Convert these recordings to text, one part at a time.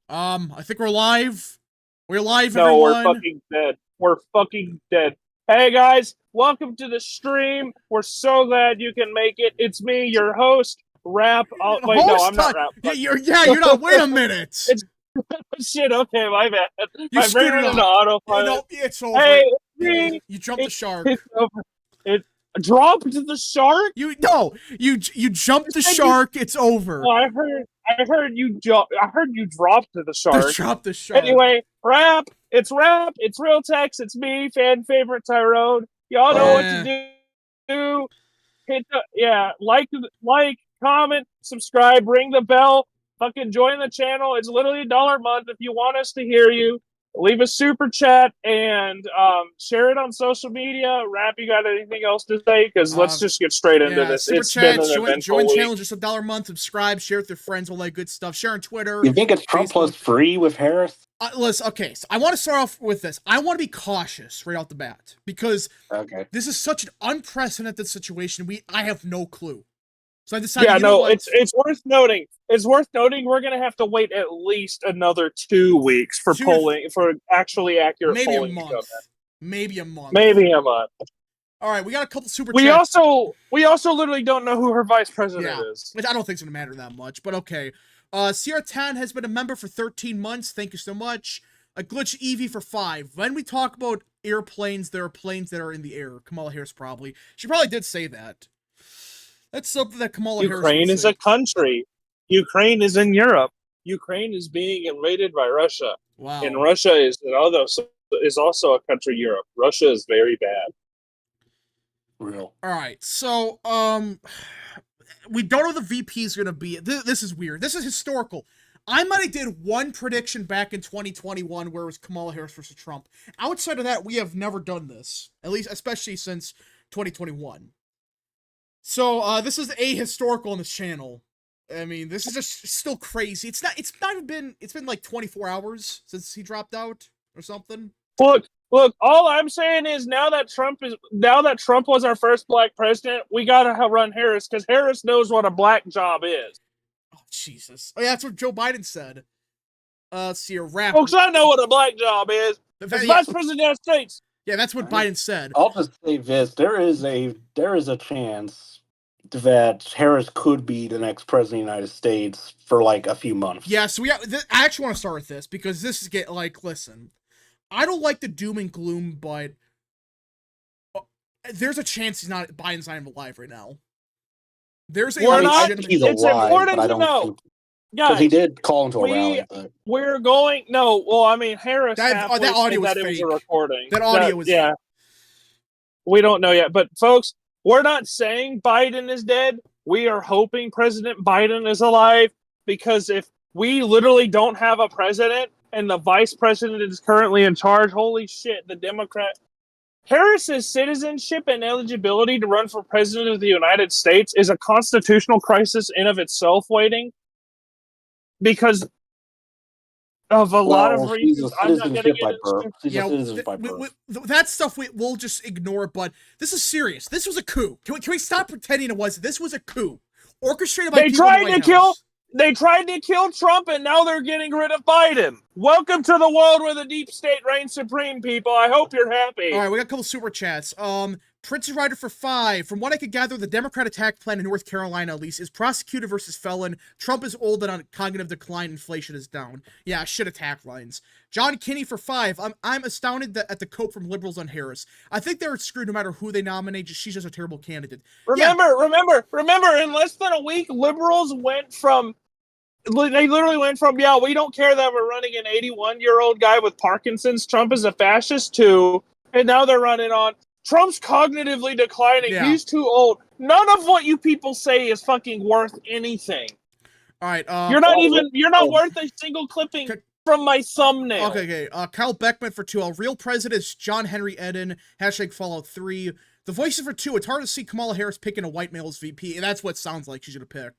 I think we're live. We're live, No, everyone. we're fucking dead. We're fucking dead. Hey guys, welcome to the stream. We're so glad you can make it. It's me, your host, Rap. Oh, wait, no, I'm not Rap. Yeah, you're not. Wait a minute. It's shit. Okay, my bad. You My brain screwed it went into up. autopilot. No, it's over. Hey, it's me. You jumped the shark. It's over. It dropped the shark. You jumped the shark. It's over. Oh, I heard you dropped the shark. Dropped the shark. Anyway, Rap. It's Real Text. It's me, fan favorite Tyrone. Y'all know what to do. Hit like, comment, subscribe, ring the bell, fucking join the channel. It's literally $1 a month if you want us to hear you. Leave a super chat and share it on social media. Rap, you got anything else to say? Because let's just get straight into this. Super It's chat, been an eventful join week. channel, just $1 a month. Subscribe, share with your friends, all that good stuff. Share on Twitter. You think it's Trump Facebook. plus free with Harris? Listen, okay, so I want to start off with this. I want to be cautious right off the bat because this is such an unprecedented situation. I have no clue. So I decided. Yeah, no, it's worth noting. It's worth noting we're gonna have to wait at least another 2 weeks for polling, for actually accurate polling. Maybe a month. All right, we got a couple super chats. We also literally don't know who her vice president is. Which I don't think is gonna matter that much, but okay. Sierra Tan has been a member for 13 months. Thank you so much. A glitch Evie for 5. When we talk about airplanes, there are planes that are in the air. Kamala Harris probably. She probably did say that. That's something that Kamala Harris Ukraine is a country. Ukraine is in Europe. Ukraine is being invaded by Russia. Wow. And Russia is also a country, Europe. Russia is very bad. Real. All right. So, we don't know who the VP is going to be. This is weird. This is historical. I might have did one prediction back in 2021 where it was Kamala Harris versus Trump. Outside of that, we have never done this. At least, especially since 2021. So, this is historical on this channel. I mean, this is just still crazy. It's been like 24 hours since he dropped out or something. Look, all I'm saying is now that Trump was our first black president, we gotta run Harris, because Harris knows what a black job is. Oh, Jesus. Oh, yeah, that's what Joe Biden said. See a rap. Folks, I know what a black job is. It's Vice President of the United States. Yeah, that's what Biden said. I'll just say this: there is a chance that Harris could be the next president of the United States for like a few months. Yeah, so I actually want to start with this because this is listen, I don't like the doom and gloom, but there's a chance Biden's not even alive right now. He's alive, it's important to know. Because he did call into a rally. But... Harris. That audio was fake. It was a recording. That audio was fake. We don't know yet, but folks, we're not saying Biden is dead. We are hoping President Biden is alive, because if we literally don't have a president and the vice president is currently in charge, holy shit, the Democrat. Harris's citizenship and eligibility to run for president of the United States is a constitutional crisis in of itself waiting, because of a lot of reasons. I'm not getting into. That stuff we'll just ignore, but this is serious. This was a coup. Can we stop pretending it wasn't? This was a coup. Orchestrated by people in the White House. They tried to kill Trump, and now they're getting rid of Biden. Welcome to the world where the deep state reigns supreme, people. I hope you're happy. All right, we got a couple super chats. Princess Rider for 5. From what I could gather, the Democrat attack plan in North Carolina, at least, is prosecutor versus felon. Trump is old and on cognitive decline. Inflation is down. Yeah, shit attack lines. John Kinney for 5. I'm astounded at the cope from liberals on Harris. I think they're screwed no matter who they nominate. She's just a terrible candidate. Remember, in less than a week, liberals went from... They literally went from, we don't care that we're running an 81-year-old guy with Parkinson's, Trump is a fascist too, and now they're running on, Trump's cognitively declining, he's too old. None of what you people say is fucking worth anything. All right. You're not worth a single clipping from my thumbnail. Okay. Kyle Beckman for 2. Our real president is John Henry Eden. # Fallout 3. The voices for 2. It's hard to see Kamala Harris picking a white male as VP, and that's what it sounds like she's going to pick.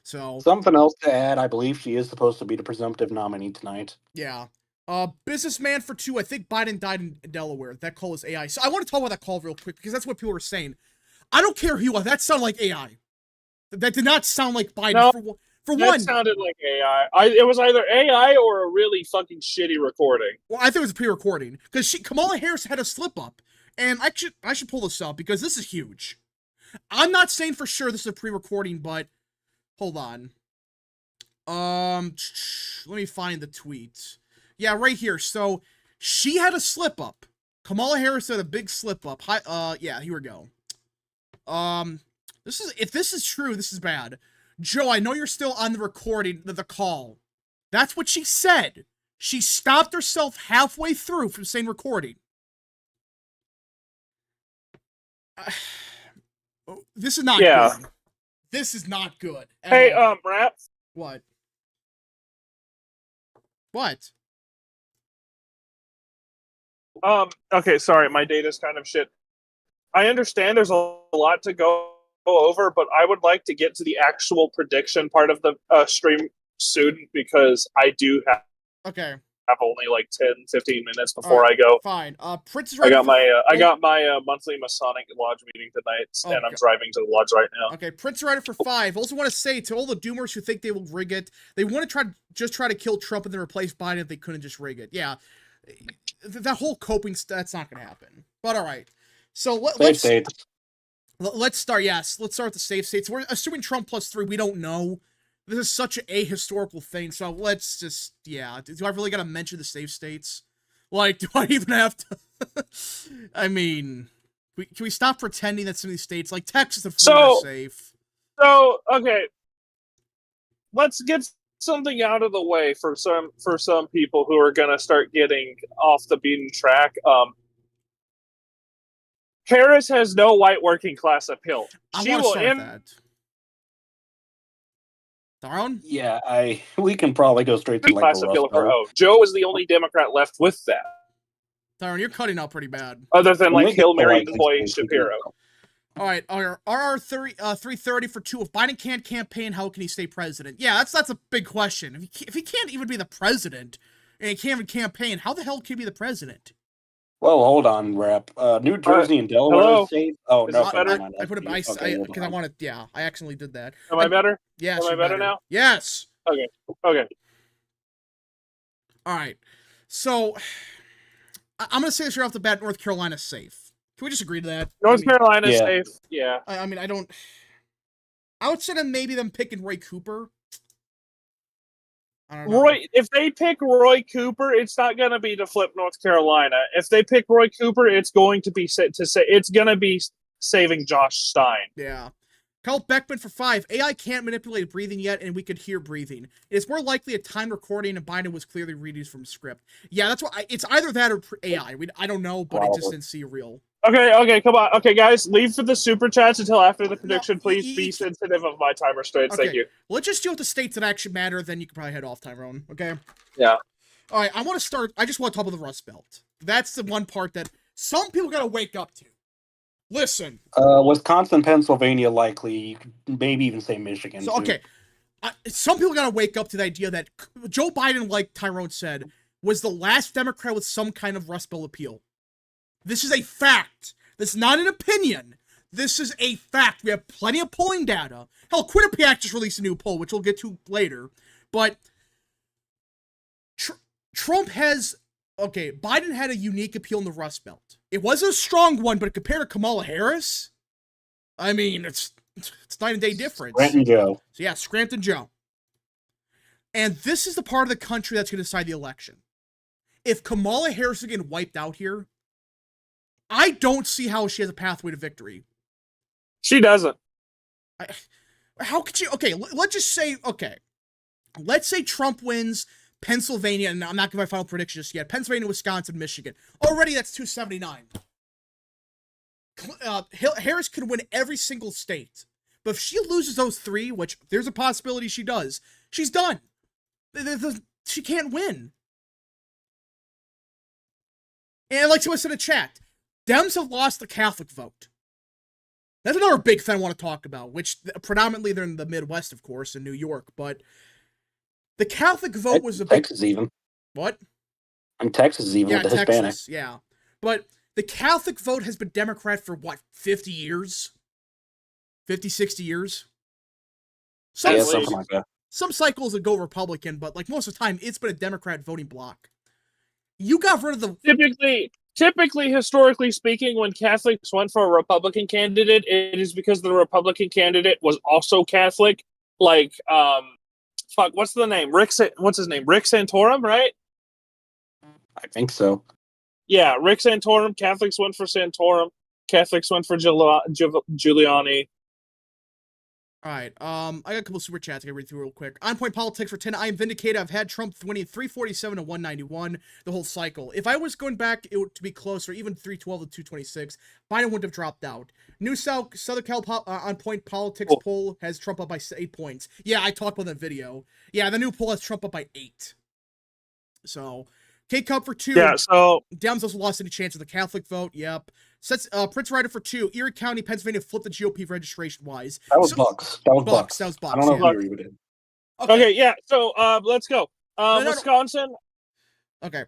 So something else to add, I believe she is supposed to be the presumptive nominee tonight. Yeah. Businessman for 2. I think Biden died in Delaware. That call is AI. So I want to talk about that call real quick because that's what people were saying. I don't care who you are. That sounded like AI. That did not sound like Biden. No. For That one, sounded like AI. It was either AI or a really fucking shitty recording. well, I think it was a pre-recording because Kamala Harris had a slip up, and I should pull this up because this is huge. I'm not saying for sure this is a pre-recording, but hold on. Let me find the tweet. Yeah, right here. So she had a slip up. Kamala Harris had a big slip up. Yeah, here we go. If this is true, this is bad. Joe, I know you're still on the recording, the call. That's what she said. She stopped herself halfway through from saying recording. This is not good. This is not good. Hey, Rap. What? What? Okay, sorry, my data's kind of shit. I understand there's a lot to go over, but I would like to get to the actual prediction part of the stream soon because I do have only like 10-15 minutes before I go. Fine. Prince is I got my monthly Masonic Lodge meeting tonight, and I'm driving to the lodge right now. Okay, Prince Rider for 5. Also want to say to all the doomers who think they will rig it, they want to try to kill Trump and then replace Biden if they couldn't just rig it. Yeah, that whole coping that's not going to happen. But all right, so let's start. Yes, let's start with the safe states. We're assuming Trump +3. We don't know. This is such a ahistorical thing, so let's just, yeah. Do I really gotta mention the safe states? Like, do I even have to? I mean, can we stop pretending that some of these states, like Texas and Florida, are safe? So, okay. Let's get something out of the way for some people who are gonna start getting off the beaten track. Harris has no white working class appeal. She will end that. Tyrone? Yeah, we can probably go straight to like Joe is the only Democrat left with that. Tyrone, you're cutting out pretty bad. Other than like Hillary Clinton Shapiro. All right, RR 330 for 2. If Biden can't campaign, how can he stay president? Yeah, that's a big question. If he can't even be the president and he can't even campaign, how the hell can he be the president? Well, hold on, Rap. New Jersey and Delaware State. Oh, no, I put it because I wanted. Yeah, I accidentally did that. Am I better? Yes. Am I better now? Yes. Okay. All right. So I'm gonna say this right off the bat: North Carolina's safe. Can we just agree to that? North Carolina's safe. Yeah. I mean, I would say maybe them picking Roy Cooper. If they pick Roy Cooper, it's not going to be to flip North Carolina. If they pick Roy Cooper, it's going to be saving Josh Stein. Yeah. Carl Beckman for 5. AI can't manipulate breathing yet, and we could hear breathing. It's more likely a timed recording, and Biden was clearly reading from script. Yeah, that's what it's either that or AI. I don't know, but it just didn't see real. Okay, come on. Okay, guys, leave for the super chats until after the prediction. Please be sensitive of my time restraints. Okay. Thank you. Let's just deal with the states that actually matter, then you can probably head off, Tyrone. Okay? Yeah. All right, I just want to talk about the Rust Belt. That's the one part that some people got to wake up to. Listen. Wisconsin, Pennsylvania, likely, maybe even say Michigan. So, okay. Some people got to wake up to the idea that Joe Biden, like Tyrone said, was the last Democrat with some kind of Rust Belt appeal. This is a fact. This is not an opinion. This is a fact. We have plenty of polling data. Hell, Quinnipiac just released a new poll, which we'll get to later. But Trump has... Okay, Biden had a unique appeal in the Rust Belt. It wasn't a strong one, but compared to Kamala Harris, I mean, it's night and day difference. Scranton Joe. So yeah, Scranton Joe. And this is the part of the country that's going to decide the election. If Kamala Harris is getting wiped out here, I don't see how she has a pathway to victory. She doesn't. How could she? Okay, let's just say, okay. Let's say Trump wins Pennsylvania, and I'm not giving my final prediction just yet. Pennsylvania, Wisconsin, Michigan. Already that's 279. Harris could win every single state. But if she loses those 3, which there's a possibility she does, she's done. She can't win. And like someone said in the chat, Dems have lost the Catholic vote. That's another big thing I want to talk about, which predominantly they're in the Midwest, of course, in New York, but the Catholic vote was a big... Texas even. What? And Texas even with the Hispanic. Yeah. But the Catholic vote has been Democrat for, 50 years? 50, 60 years? Something like that. Some cycles would go Republican, but like most of the time, it's been a Democrat voting bloc. You got rid of the typically, historically speaking, when Catholics went for a Republican candidate, it is because the Republican candidate was also Catholic. Like, what's the name? What's his name? Rick Santorum, right? I think so. Yeah, Rick Santorum. Catholics went for Santorum. Catholics went for Giuliani. All right. I got a couple super chats I can read through real quick. On Point Politics for 10. I am vindicated. I've had Trump winning 347 to 191 the whole cycle. If I was going back to be closer, even 312 to 226, Biden wouldn't have dropped out. New Southern Cal On Point Politics poll has Trump up by 8 points. Yeah, I talked about that video. Yeah, the new poll has Trump up by 8. So, K Cup for 2. Yeah, so Dems also lost any chance of the Catholic vote. Yep. Prince Ryder for 2. Erie County, Pennsylvania flipped the GOP registration-wise. That was Bucks. That was Bucks. That was Bucks. I don't know yeah. if Erie did. Okay, yeah. So let's go. Wisconsin. Okay.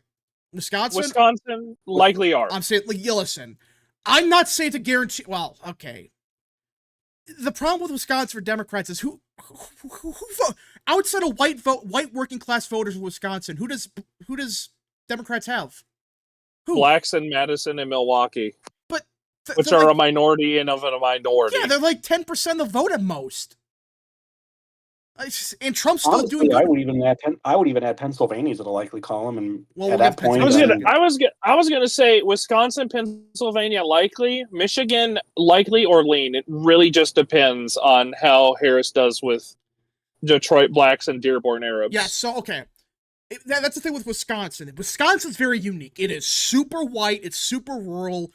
Wisconsin likely are. I'm saying, like, listen. I'm not saying to guarantee. Well, okay. The problem with Wisconsin for Democrats is who outside of white working class voters in Wisconsin, who does Democrats have? Who? Blacks in Madison and Milwaukee. But which are like, a minority and of a minority. Yeah, they're like 10% of the vote at most. And Trump's still doing good. I would even add Pennsylvania to the likely column, and at that point, I was gonna say Wisconsin, Pennsylvania likely, Michigan likely, or lean. It really just depends on how Harris does with Detroit blacks and Dearborn Arabs. Yeah. So okay, that's the thing with Wisconsin. Wisconsin's very unique. It is super white. It's super rural.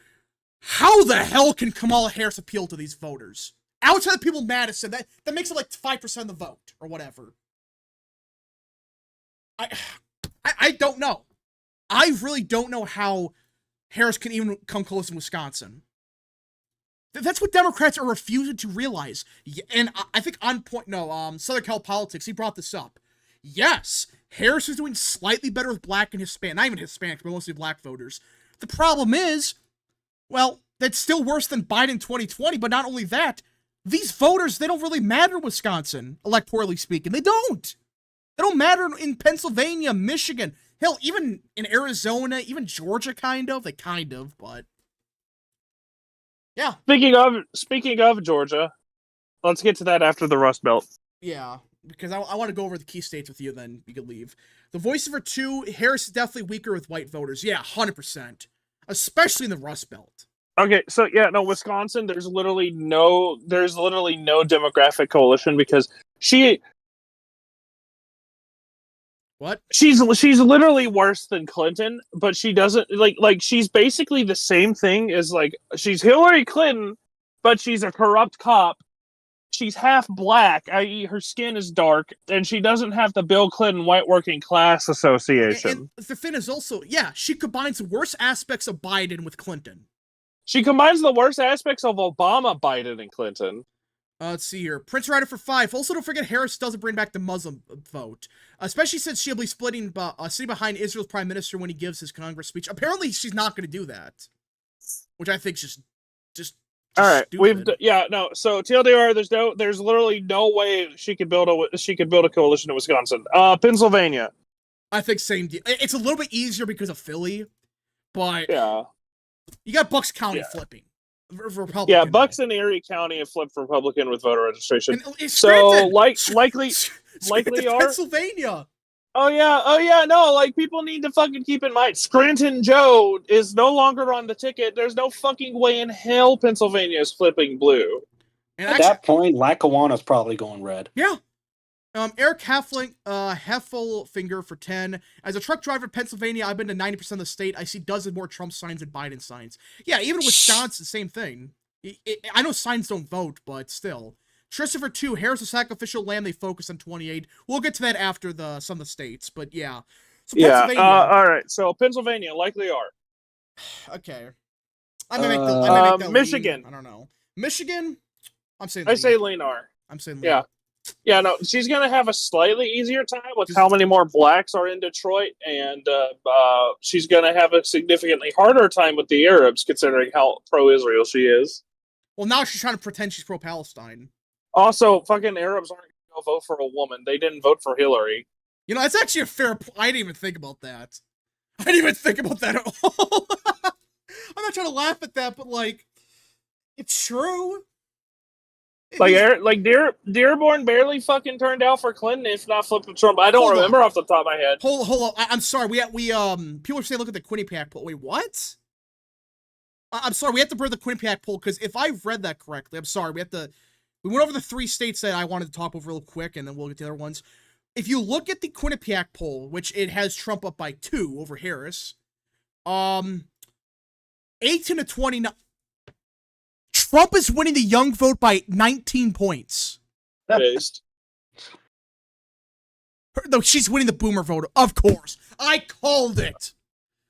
How the hell can Kamala Harris appeal to these voters? Outside of people in Madison, that makes it like 5% of the vote, or whatever. I don't know. I really don't know how Harris can even come close in Wisconsin. That's what Democrats are refusing to realize. And I think on point, Southern Cal Politics, he brought this up. Yes, Harris is doing slightly better with black and Hispanic, not even Hispanics, but mostly black voters. The problem is, well, that's still worse than Biden 2020, but not only that, these voters, they don't really matter in Wisconsin, electorally speaking. They don't. They don't matter in Pennsylvania, Michigan, hell, even in Arizona, even Georgia, but yeah. Speaking of Georgia, let's get to that after the Rust Belt. Yeah, because I want to go over the key states with you, then you can leave. The voice for 2, Harris is definitely weaker with white voters. Yeah, 100%. Especially in the Rust Belt. Okay, so yeah, no, Wisconsin, there's literally no demographic coalition because what? She's literally worse than Clinton, but she doesn't like she's basically the same thing as like she's Hillary Clinton, but she's a corrupt cop. She's half black, i.e. her skin is dark, and she doesn't have the Bill Clinton White Working Class Association. And the thing is also, yeah, she combines the worst aspects of Biden with Clinton. She combines the worst aspects of Obama, Biden, and Clinton. Let's see here. Prince Ryder for 5. Also, don't forget Harris doesn't bring back the Muslim vote. Especially since she'll be sitting behind Israel's prime minister when he gives his Congress speech. Apparently, she's not going to do that. Which I think is just all right. Stupid. So TLDR, there's literally no way she could build a coalition in Wisconsin. Pennsylvania. I think same deal. It's a little bit easier because of Philly, but yeah. You got Bucks County flipping Republican. Yeah, Bucks and Erie County have flipped Republican with voter registration. So likely are Pennsylvania. Oh yeah. No, like people need to fucking keep in mind. Scranton Joe is no longer on the ticket. There's no fucking way in hell Pennsylvania is flipping blue. And at that point, Lackawanna's probably going red. Yeah. Eric Heffelfinger for 10. As a truck driver in Pennsylvania, I've been to 90% of the state. I see dozens more Trump signs than Biden signs. Yeah, even Wisconsin, same thing. I know signs don't vote, but still. Tristan for 2. Harris a sacrificial lamb. They focus on 28. We'll get to that after some of the states, but yeah. So Pennsylvania. All right. So Pennsylvania likely are. Okay. I may make that Michigan. Lean. I don't know. Michigan. I say lean are. I'm saying lean. Yeah. Yeah, no, she's going to have a slightly easier time with how many more blacks are in Detroit, and she's going to have a significantly harder time with the Arabs, considering how pro-Israel she is. Well, now she's trying to pretend she's pro-Palestine. Also, fucking Arabs aren't going to will vote for a woman. They didn't vote for Hillary. You know, that's actually a fair point. I didn't even think about that. I didn't even think about that at all. I'm not trying to laugh at that, but, like, it's true. Like Dearborn barely fucking turned out for Clinton, if not flipped to Trump. I don't remember off the top of my head. Hold on. I'm sorry. People are saying look at the Quinnipiac poll. Wait, what? I'm sorry. We have to bring the Quinnipiac poll because if I've read that correctly, I'm sorry. We went over the 3 states that I wanted to talk over real quick, and then we'll get to the other ones. If you look at the Quinnipiac poll, which it has Trump up by 2 over Harris, 18 to 29. Trump is winning the young vote by 19 points. Based. No, she's winning the boomer vote, of course. I called it.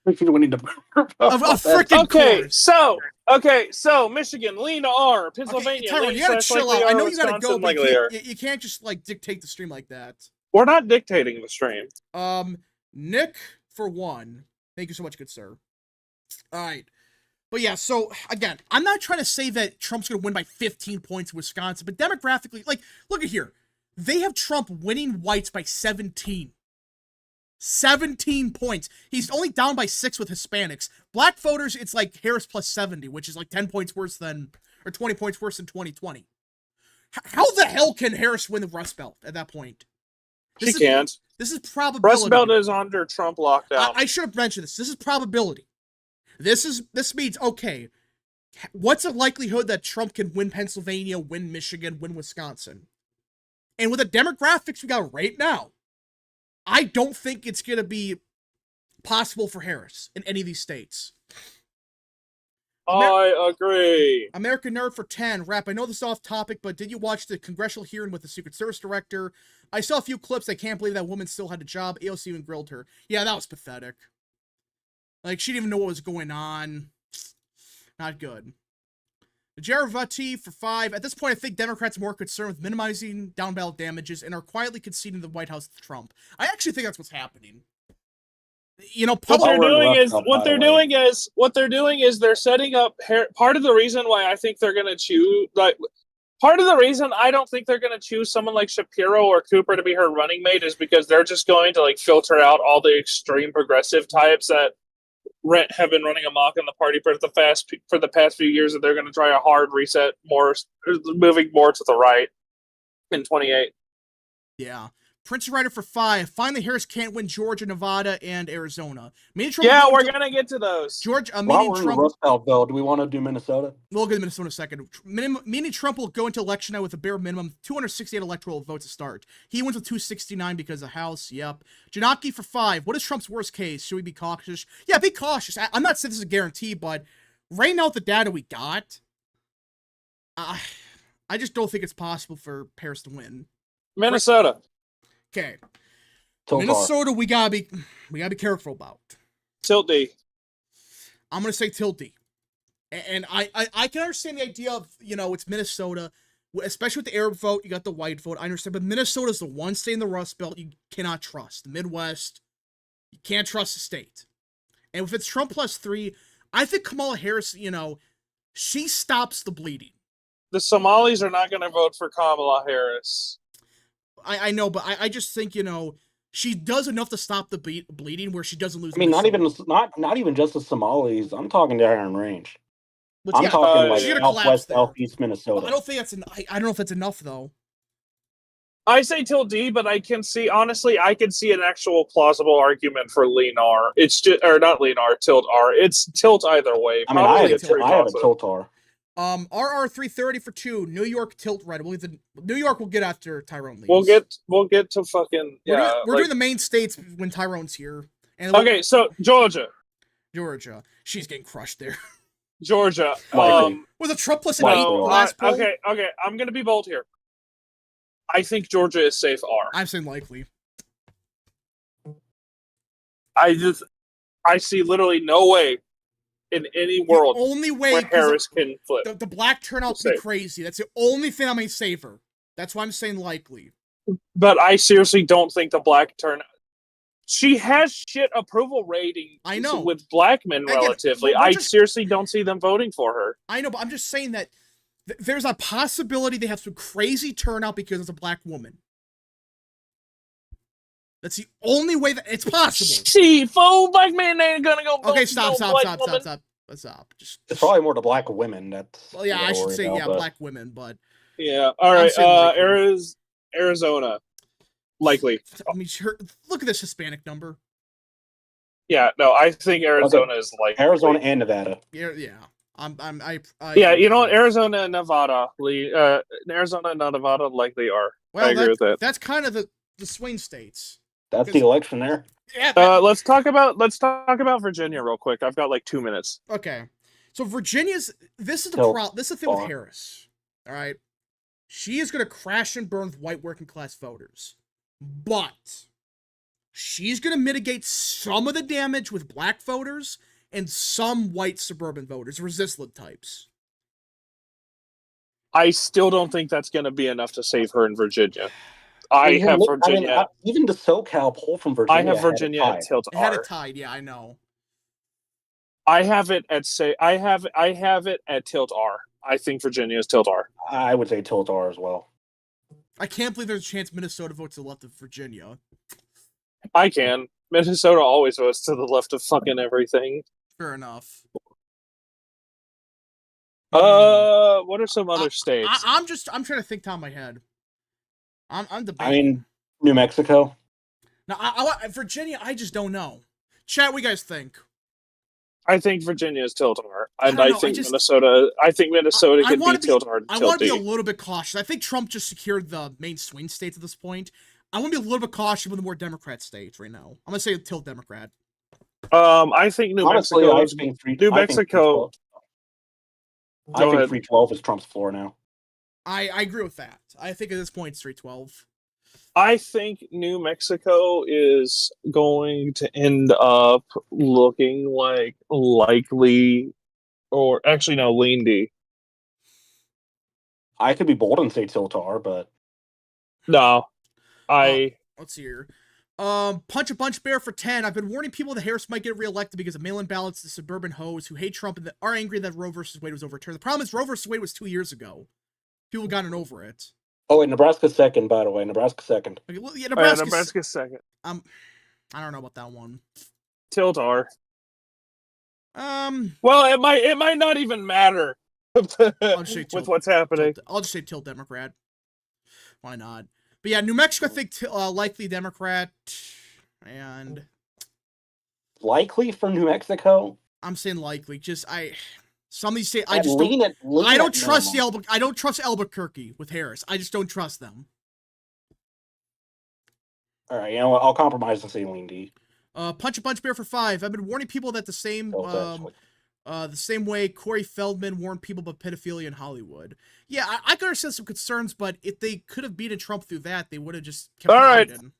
She's winning the boomer vote. Of freaking course. So Michigan, Lena R, Pennsylvania. Okay, Tyrone, you gotta chill out. I know you gotta go, but you can't just like dictate the stream like that. We're not dictating the stream. Nick, for one, thank you so much, good sir. All right. But yeah, so again, I'm not trying to say that Trump's going to win by 15 points in Wisconsin, but demographically, like, look at here. They have Trump winning whites by 17. 17 points. He's only down by 6 with Hispanics. Black voters, it's like Harris plus 70, which is like 10 points worse than, or 20 points worse than 2020. How the hell can Harris win the Rust Belt at that point? She can't. This is probability. Rust Belt is under Trump lockdown. I should have mentioned this. This is probability. This means, okay, what's the likelihood that Trump can win Pennsylvania, win Michigan, win Wisconsin? And with the demographics we got right now, I don't think it's going to be possible for Harris in any of these states. I agree. American Nerd for 10. Rap, I know this is off topic, but did you watch the congressional hearing with the Secret Service director? I saw a few clips. I can't believe that woman still had a job. AOC even grilled her. Yeah, that was pathetic. Like, she didn't even know what was going on. Not good. Jaravati for 5. At this point, I think Democrats are more concerned with minimizing down ballot damages and are quietly conceding the White House to Trump. I actually think that's what's happening. You know, what they're doing is they're setting up. Part of the reason why I think they're going to choose, part of the reason I don't think they're going to choose someone like Shapiro or Cooper to be her running mate is because they're just going to filter out all the extreme progressive types that have been running amok in the party for the past few years, and they're going to try a hard reset, moving more to the right in 28. Yeah. Prince Writer for 5. Finally, Harris can't win Georgia, Nevada, and Arizona. We're going to get to those. While we're in Rust Belt, though, do we want to do Minnesota? We'll get to Minnesota in a second. Meaning Trump will go into election night with a bare minimum 268 electoral votes to start. He wins with 269 because of House. Yep. Janaki for 5. What is Trump's worst case? Should we be cautious? Yeah, be cautious. I'm not saying this is a guarantee, but right now with the data we got, I just don't think it's possible for Harris to win. Minnesota. Okay. Minnesota, we gotta be careful about. Tilt D. I'm gonna say tilt D. And I can understand the idea of, it's Minnesota, especially with the Arab vote, you got the white vote, I understand, but Minnesota's the one state in the Rust Belt you cannot trust. The Midwest, you can't trust the state. And if it's Trump plus 3, I think Kamala Harris, she stops the bleeding. The Somalis are not gonna vote for Kamala Harris. I know, but I just think, she does enough to stop the bleeding where she doesn't lose. I mean, not even just the Somalis. I'm talking to Iron Range. I'm talking southwest, southeast Minnesota. I don't think that's I don't know if that's enough though. I say tilt D, but I can see an actual plausible argument for lean R. It's just, or not lean R, tilt R. It's tilt either way. I mean, I have a tilt R. RR 330 for 2. New York tilt right. New York will get after Tyrone leaves. We'll get to fucking We're doing the main states when Tyrone's here. And okay, so Georgia. She's getting crushed there. Georgia. Was it Trump plus 8 last poll? Okay. I'm gonna be bold here. I think Georgia is safe R. I'm saying likely. I see literally no way in any world the only way where Harris can flip. The black turnout would be crazy. That's the only thing that may save her. That's why I'm saying likely. But I seriously don't think the black turnout. She has shit approval rating. I know. With black men relatively. I seriously don't see them voting for her. I know, but I'm just saying that there's a possibility they have some crazy turnout because it's a black woman. That's the only way that it's possible. See, black man ain't gonna go. Okay, vote stop. no black woman. Just It's probably more the black women. That's well, yeah, what I should worry say about, but black women, but Yeah. All I'm right. saying likely. Arizona, likely. I mean, look at this Hispanic number. Yeah. No, I think Arizona is likely. Arizona and Nevada. Yeah. I Yeah, you know what? Arizona and Nevada, Arizona and Nevada likely are. I agree with that. That's kind of the swing states. That's the election there. Yeah. Let's talk about Virginia real quick. I've got like 2 minutes. Okay. So Virginia's this is the thing with Harris. All right. She is going to crash and burn with white working class voters. But she's going to mitigate some of the damage with black voters and some white suburban voters, resistant types. I still don't think that's going to be enough to save her in Virginia. I have Virginia. I mean, even the SoCal poll from Virginia. I have Virginia at tilt R. It had it tied, yeah, I know. I have it at tilt R. I think Virginia is tilt R. I would say tilt R as well. I can't believe there's a chance Minnesota votes to the left of Virginia. I can. Minnesota always votes to the left of fucking everything. Fair enough. What are some other states? I'm trying to think down my head. I'm debating. I mean, New Mexico. Now, Virginia, I just don't know. Chat, what you guys think? I think Virginia is tilt R, and I think Minnesota. I think Minnesota could be tilt R. I want to be a little bit cautious. I think Trump just secured the main swing states at this point. I want to be a little bit cautious with the more Democrat states right now. I'm gonna say tilt Democrat. I think New Mexico. I think 312 is Trump's floor now. I agree with that. I think at this point it's 312. I think New Mexico is going to end up looking like likely, or actually no, lean D. I could be bold and say tilt R, but no, let's see here. Punch a bunch bear for 10. I've been warning people that Harris might get reelected because of mail-in ballots to suburban hoes who hate Trump and that are angry that Roe versus Wade was overturned. The problem is Roe versus Wade was 2 years ago. People have gotten over it. Oh, wait, Nebraska's second, by the way. Nebraska's second. Okay, well, yeah, Nebraska's second. I don't know about that one. Tilt R. Well, it might not even matter with what's happening. I'll just say tilt Democrat. Why not? But yeah, New Mexico, I think likely Democrat, and likely for New Mexico. I'm saying likely. Some of these states, I just don't. I don't trust I don't trust Albuquerque with Harris. I just don't trust them. All right, you know what? I'll compromise and say lean D. Punch a punch bear for 5. I've been warning people that the same way Corey Feldman warned people about pedophilia in Hollywood. Yeah, I could understand some concerns, but if they could have beaten Trump through that, they would have just kept Biden.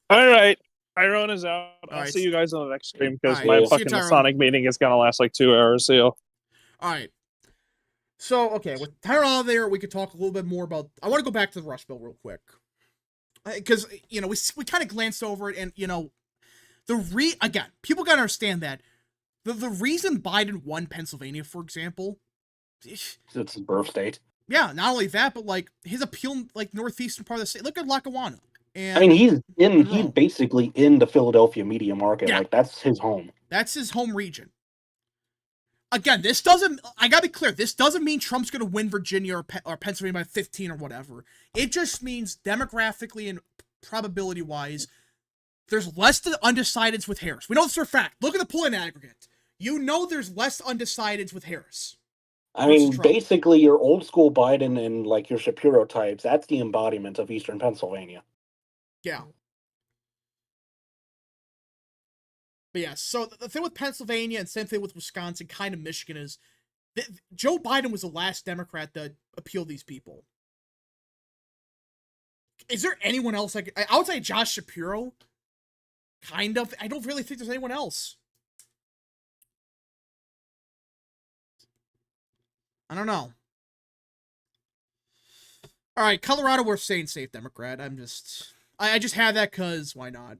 All right. Tyrone is out. I'll see you guys on the next stream because my fucking Masonic meeting is gonna last like 2 hours. See you. All right. So, okay, with Tyrone there, we could talk a little bit more about. I want to go back to the Rush Bill real quick, because we kind of glanced over it, and again, people gotta understand that the reason Biden won Pennsylvania, for example, it's his birth state. Yeah, not only that, but like his appeal, like northeastern part of the state. Look at Lackawanna. And I mean, he's basically in the Philadelphia media market. Yeah. Like that's his home. That's his home region. Again, I gotta be clear, this doesn't mean Trump's gonna win Virginia or Pennsylvania by 15 or whatever. It just means demographically and probability-wise, there's less undecideds with Harris. We know this for a fact. Look at the polling aggregate. You know there's less undecideds with Harris. I mean, basically your old school Biden and like your Shapiro types, that's the embodiment of Eastern Pennsylvania. Yeah. But yeah, so the thing with Pennsylvania and same thing with Wisconsin, kind of Michigan, is Joe Biden was the last Democrat that appealed these people. Is there anyone else? I would say Josh Shapiro. Kind of. I don't really think there's anyone else. I don't know. All right, Colorado, we're saying safe Democrat. I just have that because why not?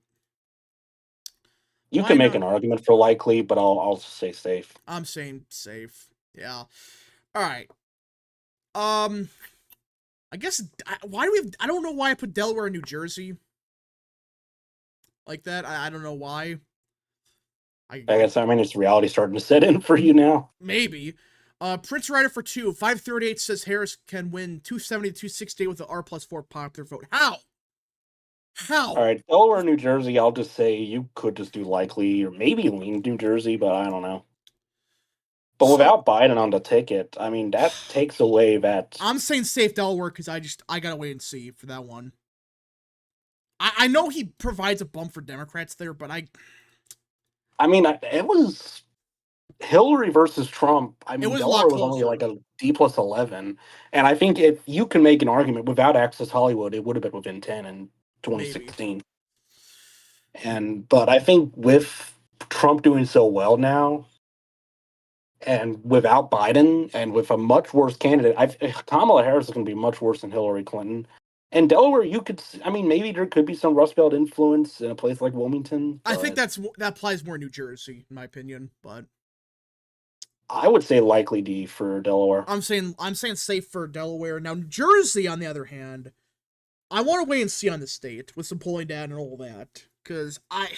You can make an argument for likely, but I'll say safe. I'm saying safe. Yeah. All right. I guess I don't know why I put Delaware and New Jersey. like that. I don't know why. I guess, I mean, it's reality starting to set in for you now. Maybe. Prince Rider for 2. 538 says Harris can win 270 to 268 with the R+4 popular vote. How? How? All right, Delaware, New Jersey, I'll just say you could just do likely or maybe lean New Jersey, but I don't know. But So- without Biden on the ticket, I mean, that takes away that. I'm saying safe Delaware because I gotta wait and see for that one. I know he provides a bump for Democrats there, but I mean, it was Hillary versus Trump. I mean, was a lot Delaware was only closer. like a D+11, and I think if you can make an argument without Access Hollywood, it would have been within 10 in 2016. But I think with Trump doing so well now, and without Biden, and with a much worse candidate, Kamala Harris is going to be much worse than Hillary Clinton. And Delaware, I mean, maybe there could be some Rust Belt influence in a place like Wilmington. I think that applies more in New Jersey, in my opinion. But I would say likely D for Delaware. I'm saying safe for Delaware. Now New Jersey, on the other hand, I want to wait and see on the state with some polling data and all that, because I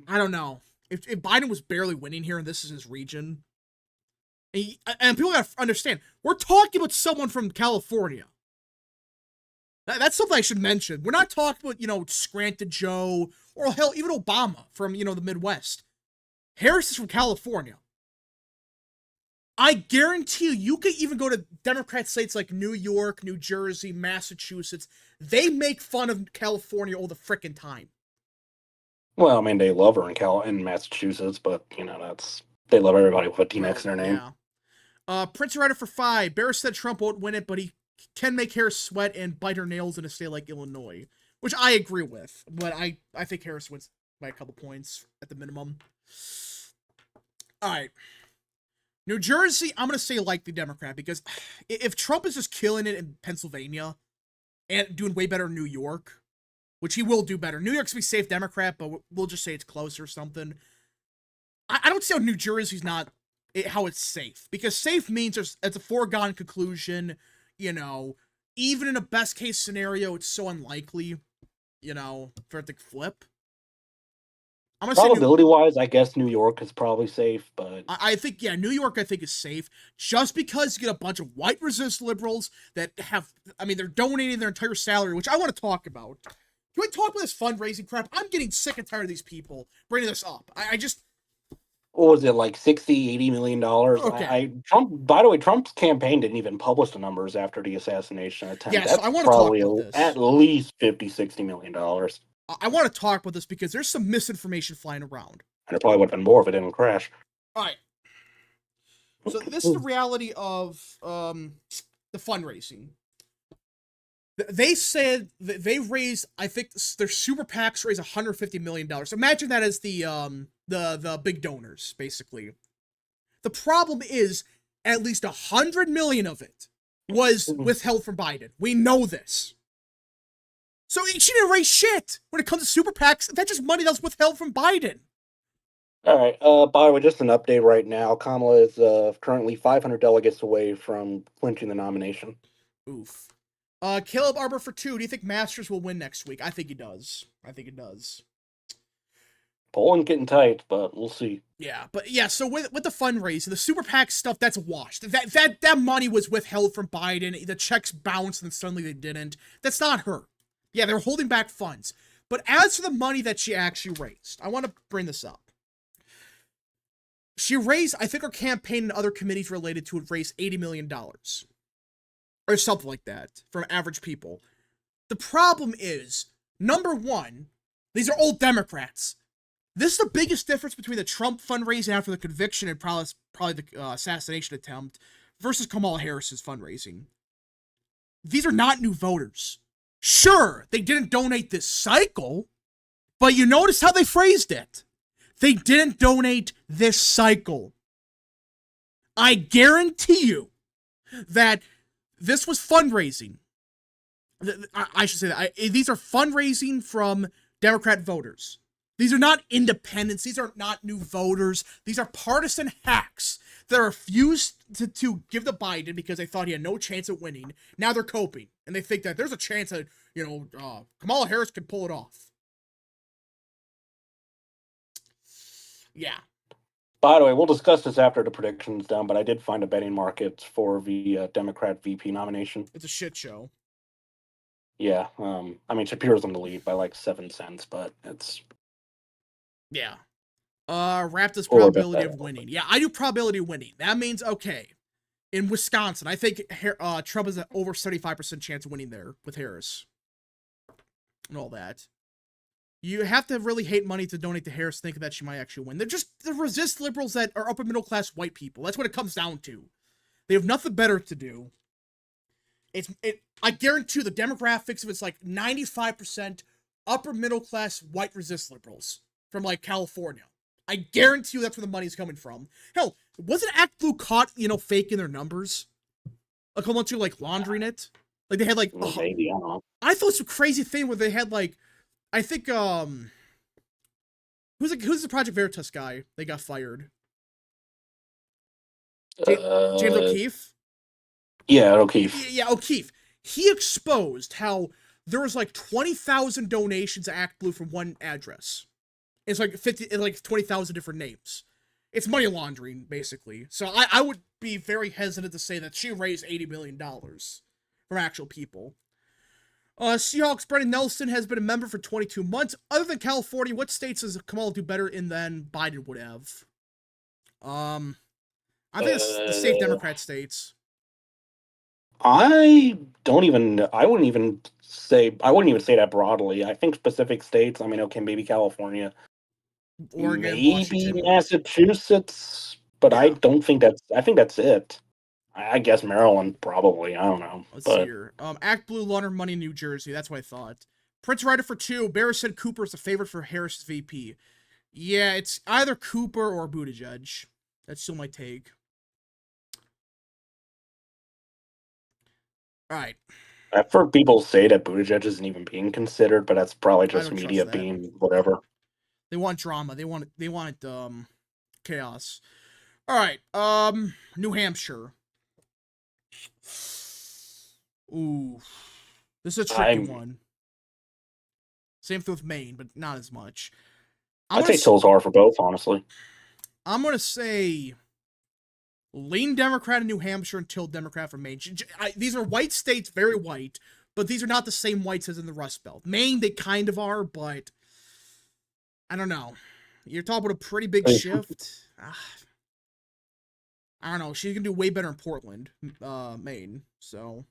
don't know if Biden was barely winning here and this is his region, and people gotta understand, we're talking about someone from California. That's something I should mention. We're not talking about, Scranton Joe, or hell, even Obama from, the Midwest. Harris is from California. I guarantee you could even go to Democrat states like New York, New Jersey, Massachusetts. They make fun of California all the frickin' time. Well, I mean, they love her in Massachusetts, but, they love everybody with a T-X in their name. Yeah. Prince Rider for 5. Bear said Trump won't win it, but he can make Harris sweat and bite her nails in a state like Illinois, which I agree with, but I think Harris wins by a couple points at the minimum. All right. New Jersey, I'm going to say likely Democrat, because if Trump is just killing it in Pennsylvania and doing way better in New York, which he will do better. New York's going to be safe Democrat, but we'll just say it's close or something. I don't see how New Jersey's not how it's safe, because safe means it's a foregone conclusion. Even in a best case scenario, it's so unlikely, for it to flip. I'm gonna Probability-wise, I guess New York is probably safe, but I think, New York, I think, is safe, just because you get a bunch of white resist liberals that they're donating their entire salary, which I want to talk about. Can we talk about this fundraising crap? I'm getting sick and tired of these people bringing this up. I just... What was it, like $60-80 million? Okay. By the way, Trump's campaign didn't even publish the numbers after the assassination attempt. Yeah, That's so I want to talk about this. At least $50-60 million. I want to talk about this because there's some misinformation flying around. And it probably would have been more if it didn't crash. All right. So this is the reality of the fundraising. They said that they raised, I think their super PACs raised $150 million. Imagine that as the big donors, basically. The problem is at least $100 million of it was withheld from Biden. We know this. So she didn't raise shit when it comes to super PACs. That's just money that was withheld from Biden. All right. By the way, just an update right now. Kamala is currently 500 delegates away from clinching the nomination. Oof. Caleb Arbor for 2. Do you think Masters will win next week? I think he does. Polling getting tight, but we'll see. Yeah, but so with the fundraising, the super PAC stuff, that's washed. That money was withheld from Biden. The checks bounced and suddenly they didn't. That's not her. Yeah, they're holding back funds. But as for the money that she actually raised, I want to bring this up. She raised, I think her campaign and other committees related to it raised $80 million. Or something like that, from average people. The problem is, number one, these are old Democrats. This is the biggest difference between the Trump fundraising after the conviction and probably the assassination attempt versus Kamala Harris's fundraising. These are not new voters. Sure, they didn't donate this cycle, but you notice how they phrased it. They didn't donate this cycle. I guarantee you that this was fundraising. I should say that. These are fundraising from Democrat voters. These are not independents. These are not new voters. These are partisan hacks that refused to give to Biden because they thought he had no chance at winning. Now they're coping, and they think that there's a chance that, Kamala Harris could pull it off. Yeah. By the way, we'll discuss this after the prediction's done, but I did find a betting market for the Democrat VP nomination. It's a shit show. Yeah, I mean, Shapiro's in the lead by like 7 cents, but it's... Yeah. Raptors Or a bit probability better. of winning. Yeah, I do probability of winning. That means, okay, in Wisconsin, I think Trump has an over 75% chance of winning there with Harris. And all that. You have to really hate money to donate to Harris, thinking that she might actually win. They resist liberals that are upper middle class white people. That's what it comes down to. They have nothing better to do. I guarantee you the demographics of it's like 95% upper middle class white resist liberals from like California. I guarantee you that's where the money's coming from. Hell, wasn't Act Blue caught, faking their numbers? A couple months ago, like laundering it? Like they had like Maybe, I don't know. I thought it was a crazy thing where they had like I think who's the Project Veritas guy? They got fired. James O'Keefe? Yeah, O'Keefe. Yeah, O'Keefe. He exposed how there was like 20,000 donations to Act Blue from one address. It's like 20,000 different names. It's money laundering, basically. So I would be very hesitant to say that she raised $80 million from actual people. Seahawks Brennan Nelson has been a member for 22 months. Other than California, what states does Kamala do better in than Biden would have? I think it's the safe Democrat states. I wouldn't even say that broadly. I think specific states, I mean, okay, maybe California, Oregon, maybe Washington. Massachusetts, but Yeah. I think that's it. I guess Maryland, probably. I don't know. Let's see here. Act Blue launder money in New Jersey. That's what I thought. Prince Ryder for 2. Barry said Cooper is the favorite for Harris VP. Yeah, it's either Cooper or Buttigieg. That's still my take. All right. I've heard people say that Buttigieg isn't even being considered, but that's probably just don't media trust that. being whatever. They want drama. They want chaos. All right. New Hampshire. Ooh. This is a tricky one. Same thing with Maine, but not as much. I'd say Tilsar for both, honestly. I'm going to say lean Democrat in New Hampshire until Democrat for Maine. These are white states, very white, but these are not the same whites as in the Rust Belt. Maine, they kind of are, but I don't know. You're talking about a pretty big shift. I don't know. She's going to do way better in Portland, Maine, so...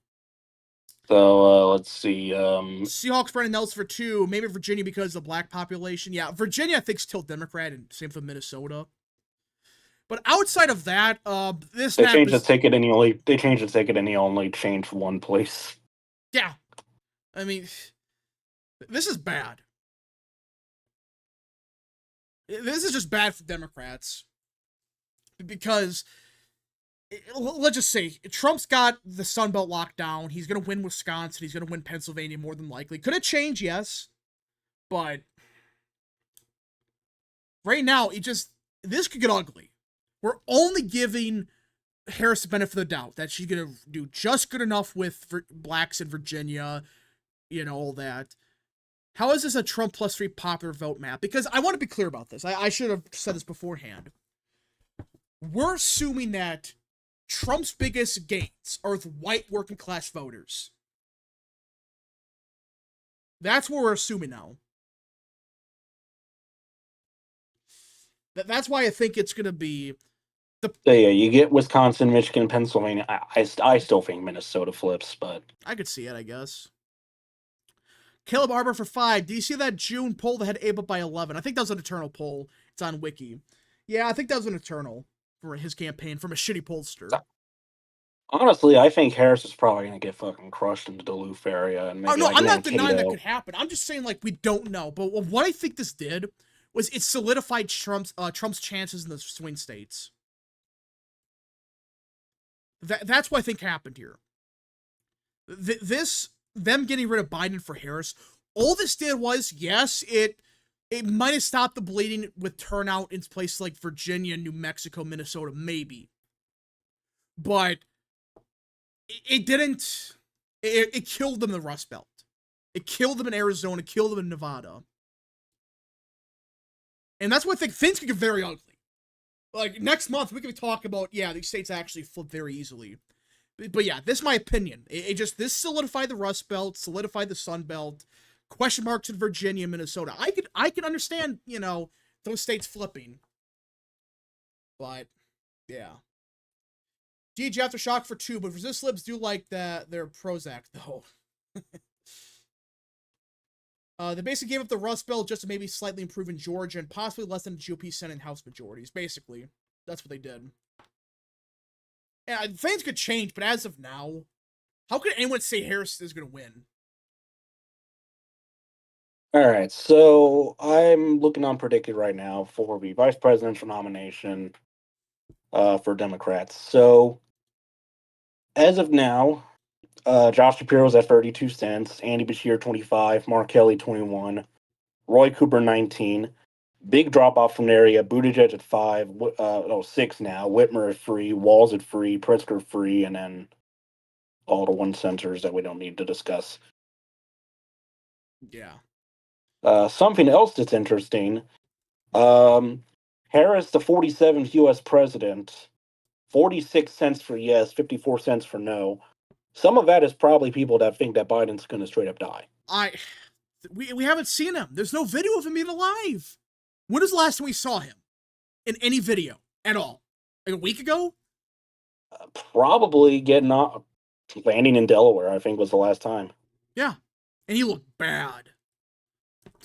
So, let's see. Seahawks, Brennan Nelson for 2. Maybe Virginia because of the black population. Yeah, Virginia I think still Democrat, and same for Minnesota. But outside of that, this they changed the ticket and he only changed one place. Yeah, I mean, this is bad. This is just bad for Democrats because. Let's just say Trump's got the Sun Belt locked down. He's going to win Wisconsin. He's going to win Pennsylvania more than likely. Could it change? Yes. But right now, this could get ugly. We're only giving Harris the benefit of the doubt that she's going to do just good enough with blacks in Virginia, all that. How is this a Trump +3 popular vote map? Because I want to be clear about this. I should have said this beforehand. We're assuming that Trump's biggest gains are with white working class voters. That's what we're assuming now. That's why I think it's going to be yeah, you get Wisconsin, Michigan, Pennsylvania. I still think Minnesota flips, but I could see it, I guess. Caleb Arbor for 5. Do you see that June poll that had Abe up by 11? I think that was an internal poll. It's on Wiki. Yeah, I think that was an internal for his campaign from a shitty pollster. Honestly, I think Harris is probably going to get fucking crushed in the Duluth area. And maybe I'm not denying that could happen. I'm just saying, we don't know. But what I think this did was it solidified Trump's chances in the swing states. That's what I think happened here. Them getting rid of Biden for Harris, all this did was, yes, it might have stopped the bleeding with turnout in places like Virginia, New Mexico, Minnesota, maybe. But it didn't. It killed them in the Rust Belt. It killed them in Arizona, killed them in Nevada. And that's why I think things could get very ugly. Like, next month, we could talk about, yeah, these states actually flip very easily. But yeah, this is my opinion. This solidified the Rust Belt, solidified the Sun Belt, question marks in Virginia, Minnesota. I can understand, those states flipping. But, yeah. GG Aftershock for 2, but Resist Libs do like their Prozac, though. They basically gave up the Rust Belt just to maybe slightly improve in Georgia and possibly less than the GOP Senate and House majorities. Basically, that's what they did. Yeah, things could change, but as of now, how could anyone say Harris is going to win? All right, so I'm looking on predicted right now for the vice presidential nomination for Democrats. So as of now, Josh Shapiro's at 32 cents, Andy Beshear 25, Mark Kelly 21, Roy Cooper 19. Big drop off from there. Buttigieg at 5, 6 now. Whitmer at 3, Walz at 3, Pritzker 3, and then all the 1 centers that we don't need to discuss. Yeah. Something else that's interesting. Harris, the 47th U.S. president, 46 cents for yes, 54 cents for no. Some of that is probably people that think that Biden's going to straight up die. We haven't seen him. There's no video of him being alive. When was the last time we saw him in any video at all? Like a week ago? Probably landing in Delaware, I think was the last time. Yeah. And he looked bad.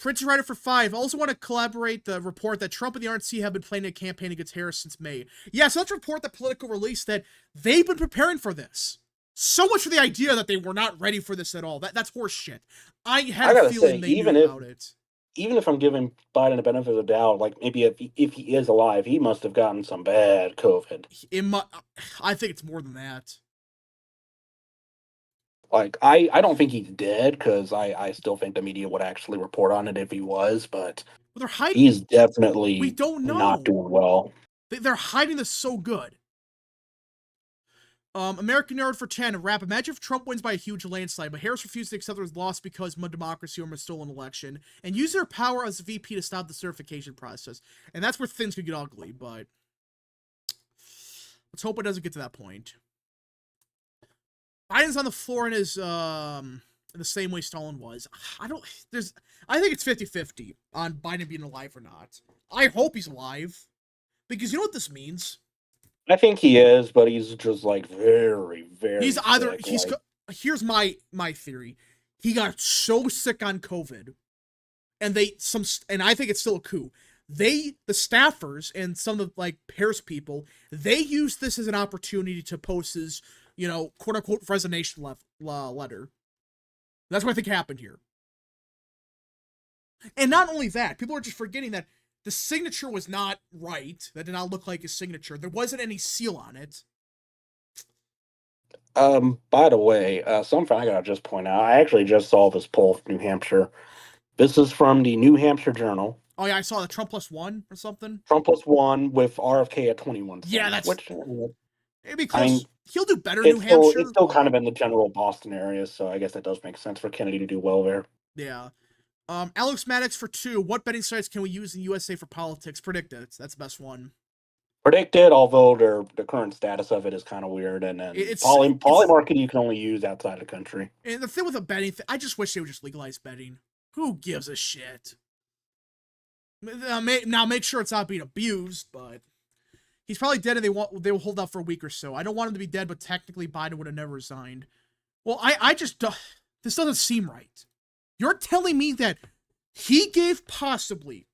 Prince Writer for 5. Also want to collaborate the report that Trump and the RNC have been planning a campaign against Harris since May. Yeah, so let's report that Politico released that they've been preparing for this. So much for the idea that they were not ready for this at all. That's horse shit. I had a feeling they knew about it. Even if I'm giving Biden the benefit of the doubt, like maybe if he is alive, he must have gotten some bad COVID. I think it's more than that. Like, I don't think he's dead, because I still think the media would actually report on it if he was, but they're hiding. He's definitely we don't know. Not doing well. They're hiding this so good. American Nerd for 10. Rap. Imagine if Trump wins by a huge landslide, but Harris refused to accept his loss because of democracy or a stolen election, and use their power as a VP to stop the certification process. And that's where things could get ugly, but let's hope it doesn't get to that point. Biden's on the floor in his, in the same way Stalin was. I think it's 50-50 on Biden being alive or not. I hope he's alive, because you know what this means? I think he is, but he's just like very, very He's either, sick, here's my theory. He got so sick on COVID, and I think it's still a coup. The staffers and some of like Harris people, they used this as an opportunity to post his, quote unquote resignation letter. That's what I think happened here. And not only that, people are just forgetting that the signature was not right. That did not look like his signature. There wasn't any seal on it. By the way, something I gotta just point out. I actually just saw this poll from New Hampshire. This is from the New Hampshire Journal. Oh yeah, I saw the Trump +1 or something. Trump +1 with RFK at 21 cents. Yeah, that's maybe close. I mean, he'll do better in New Hampshire. It's still kind of in the general Boston area, so I guess that does make sense for Kennedy to do well there. Yeah. Alex Maddox for 2. What betting sites can we use in USA for politics? Predict it. That's the best one. Predict it, although the current status of it is kind of weird, and then Polymarket you can only use outside the country. And the thing with the betting, I just wish they would just legalize betting. Who gives a shit? Now make sure it's not being abused, but he's probably dead, and they will hold out for a week or so. I don't want him to be dead, but technically Biden would have never resigned. Well, I just this doesn't seem right. You're telling me that he gave possibly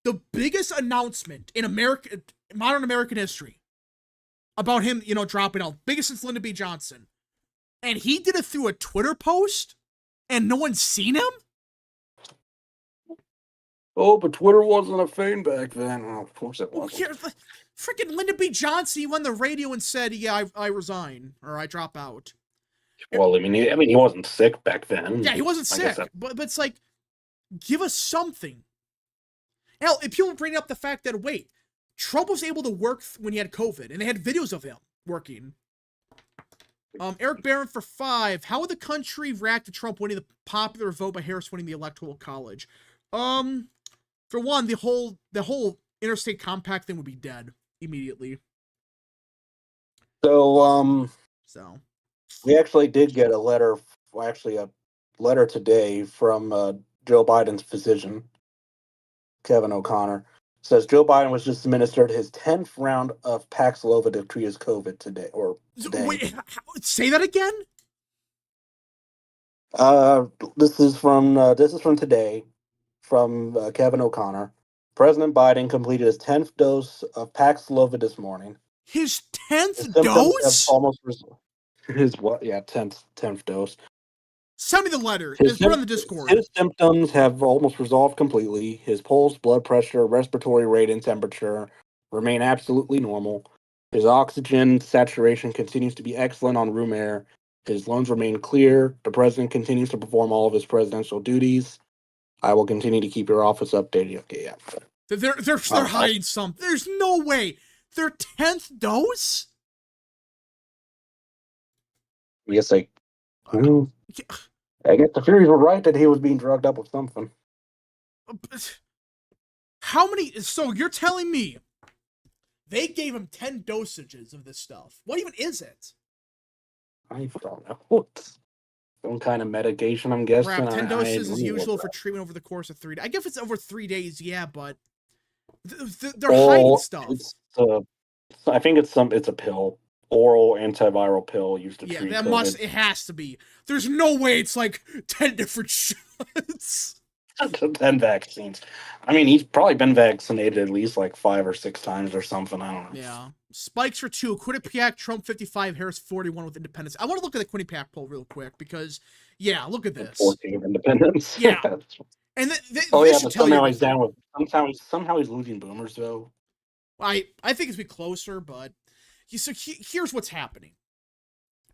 the biggest announcement in modern American history about him, dropping out, biggest since Lyndon B. Johnson, and he did it through a Twitter post, and no one's seen him? Oh, but Twitter wasn't a thing back then. Oh, of course it wasn't. Well, freaking Lyndon B. Johnson, he went on the radio and said, "Yeah, I resign or I drop out." Well, I mean, he wasn't sick back then. Yeah, he wasn't sick, but it's like, give us something. Hell, if people bring up the fact that, wait, Trump was able to work when he had COVID, and they had videos of him working. Eric Barron for 5. How would the country react to Trump winning the popular vote by Harris winning the Electoral College? For one, the whole interstate compact thing would be dead immediately. So, So we actually did get a letter, a letter today from Joe Biden's physician, Kevin O'Connor. Says Joe Biden was just administered his 10th round of Paxlovid to treat his COVID today. wait, say that again. This is from today, from Kevin O'Connor. President Biden completed his 10th dose of Paxlovid this morning. His His 10th symptoms have dose? almost his what? Yeah, 10th dose. Send me the letter. His, Just put it on the Discord. his symptoms have almost resolved completely. His pulse, blood pressure, respiratory rate, and temperature remain absolutely normal. His oxygen saturation continues to be excellent on room air. His lungs remain clear. The president continues to perform all of his presidential duties. I will continue to keep your office updated. Okay, yeah. They're hiding something. There's no way. Their 10th dose? I guess I guess the Furies were right that he was being drugged up with something. How many? So you're telling me they gave him 10 dosages of this stuff? What even is it? I don't know. It's some kind of medication, I'm guessing. Crap, 10 doses is usual for for treatment over the course of 3 days. I guess it's over 3 days, yeah, but they're hiding stuff. I think it's a pill. Oral antiviral pill used to treat COVID. It has to be. There's no way it's like 10 different shots. 10 vaccines. I mean, he's probably been vaccinated at least like 5 or 6 times or something. I don't know. Yeah. Spikes for 2. Quinnipiac, Trump 55, Harris 41 with independents. I want to look at the Quinnipiac poll real quick because, yeah, look at this. 14 independents. Yeah. And but somehow he's down with. Somehow he's losing boomers though. I think it's be closer, but here's what's happening.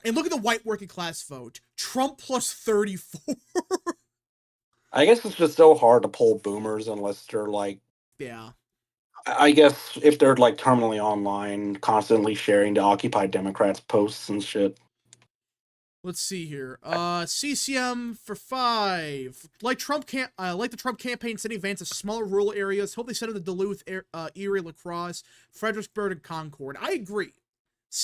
And look at the white working class vote. Trump plus 34. I guess it's just so hard to poll boomers unless they're like. Yeah. I guess if they're like terminally online, constantly sharing the Occupy Democrats posts and shit. Let's see here. CCM for 5. Like the Trump campaign sending vans to smaller rural areas. Hope they send them to Duluth, Erie, La Crosse, Fredericksburg, and Concord. I agree.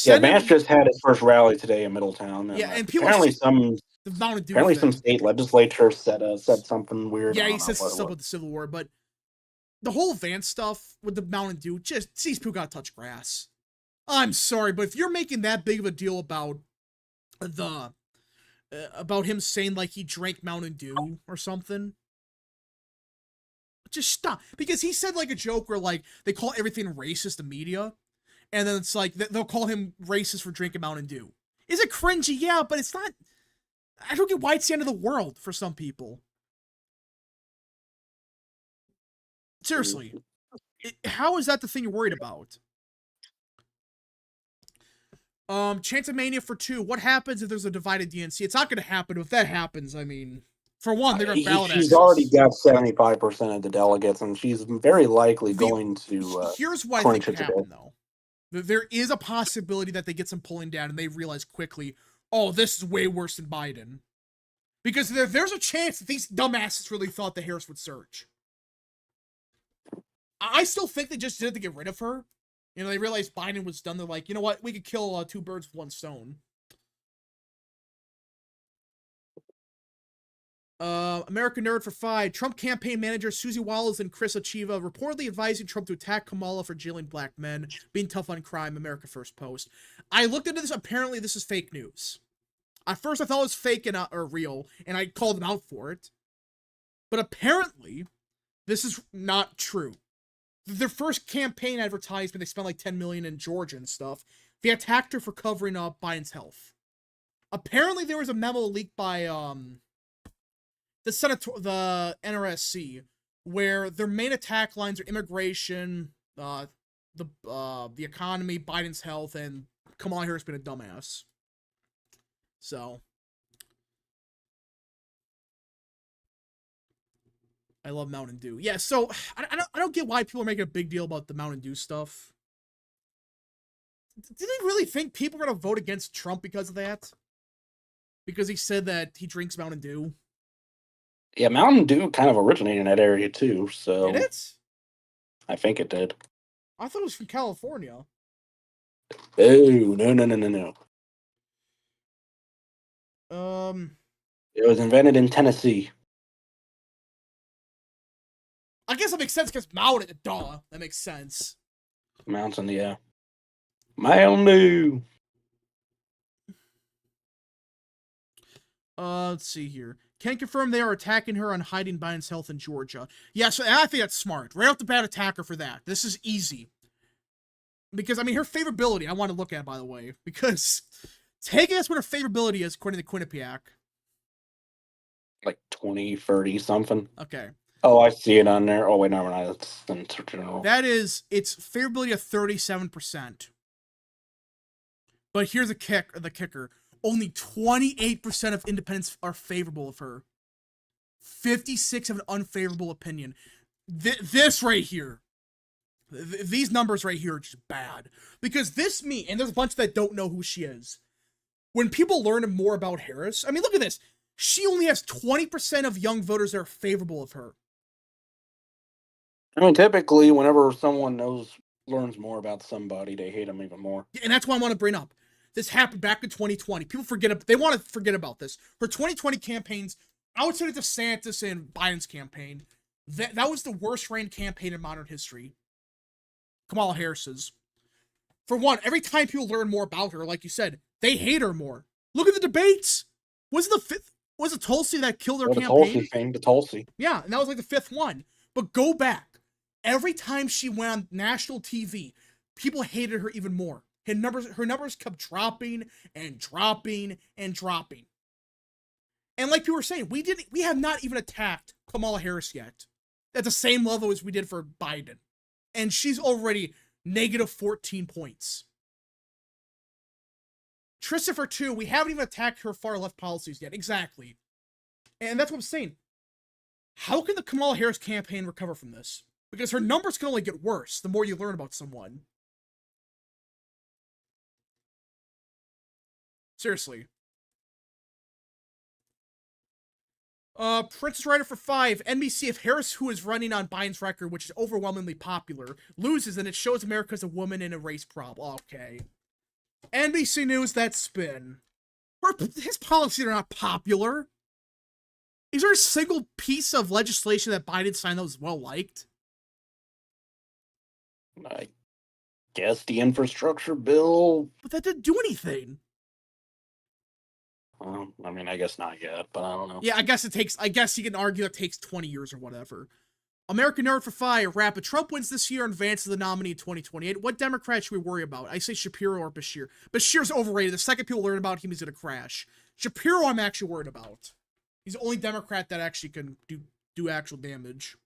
Vance just had his first rally today in Middletown. And people apparently some state legislature said something weird. Yeah, he said something with the Civil War, but the whole Vance stuff with the Mountain Dew, just these people gotta touch grass. I'm sorry, but if you're making that big of a deal about about him saying like he drank Mountain Dew or something, just stop. Because he said like a joke where like they call everything racist the media, and then it's like they'll call him racist for drinking Mountain Dew. Is it cringy? Yeah, but it's not. I don't get why it's the end of the world for some people. Seriously, how is that the thing you're worried about? Chance of Mania for 2. What happens if there's a divided DNC? It's not going to happen. If that happens, I mean, for one, they're going to ballot access. She's already got 75% of the delegates, and she's very likely going to. Here's what I think could happen, though. There is a possibility that they get some polling down, and they realize quickly, oh, this is way worse than Biden. Because there's a chance that these dumbasses really thought that Harris would surge. I still think they just did it to get rid of her. You know, they realized Biden was done. They're like, you know what? We could kill 2 birds with 1 stone. American Nerd for 5. Trump campaign manager Susie Wallace and Chris Achieva reportedly advising Trump to attack Kamala for jailing black men, being tough on crime. America First Post. I looked into this. Apparently, this is fake news. At first, I thought it was fake or real, and I called them out for it. But apparently, this is not true. Their first campaign advertisement, they spent like $10 million in Georgia and stuff. They attacked her for covering up Biden's health. Apparently, there was a memo leaked by the NRSC, where their main attack lines are immigration, the economy, Biden's health, and Kamala Harris being a dumbass. So I love Mountain Dew. Yeah, so I don't get why people are making a big deal about the Mountain Dew stuff. Do they really think people are going to vote against Trump because of that? Because he said that he drinks Mountain Dew? Yeah, Mountain Dew kind of originated in that area too, Did so it? I think it did. I thought it was from California. Oh, no. Um, It was invented in Tennessee. I guess that makes sense because Mountain. Duh, that makes sense. Mountain, yeah. Mountain Dew. Let's see here. Can confirm they are attacking her on hiding Biden's health in Georgia. Yes, I think that's smart. Right off the bat, attack her for that. This is easy. Because, I mean, her favorability, I want to look at, by the way. Because, take us what her favorability is, according to Quinnipiac. Like 20, 30 something. Okay. Oh, I see it on there. Oh, wait, no, that's in general. That is, it's favorability of 37%. But here's the kicker. Only 28% of independents are favorable of her. 56 have an unfavorable opinion. This right here. These numbers right here are just bad. Because this me, and there's a bunch that don't know who she is. When people learn more about Harris, I mean, look at this. She only has 20% of young voters that are favorable of her. I mean, typically, whenever someone learns more about somebody, they hate them even more. And that's why I want to bring up. This happened back in 2020. People they want to forget about this. Her 2020 campaigns, outside of DeSantis and Biden's campaign, that was the worst ran campaign in modern history. Kamala Harris's. For one, every time people learn more about her, like you said, they hate her more. Look at the debates. Was it Tulsi that killed her campaign? The Tulsi. Yeah, and that was like the fifth one. But go back. Every time she went on national TV, people hated her even more. Her numbers kept dropping and dropping and dropping. And like people were saying, we have not even attacked Kamala Harris yet. At the same level as we did for Biden. And she's already negative 14 points. Christopher, too, we haven't even attacked her far left policies yet. Exactly. And that's what I'm saying. How can the Kamala Harris campaign recover from this? Because her numbers can only get worse the more you learn about someone. Seriously. Princess Writer for 5. NBC, if Harris, who is running on Biden's record, which is overwhelmingly popular, loses, then it shows America's a woman in a race problem. Okay. NBC News, that spin. His policies are not popular. Is there a single piece of legislation that Biden signed that was well-liked? I guess the infrastructure bill. But that didn't do anything. I mean, I guess not yet, but I don't know. Yeah, I guess you can argue it takes 20 years or whatever. American Nerd for Fire, rapid. Trump wins this year and advances the nominee in 2028. What Democrat should we worry about? I say Shapiro or Bashir. Bashir's overrated. The second people learn about him, he's going to crash. Shapiro, I'm actually worried about. He's the only Democrat that actually can do actual damage.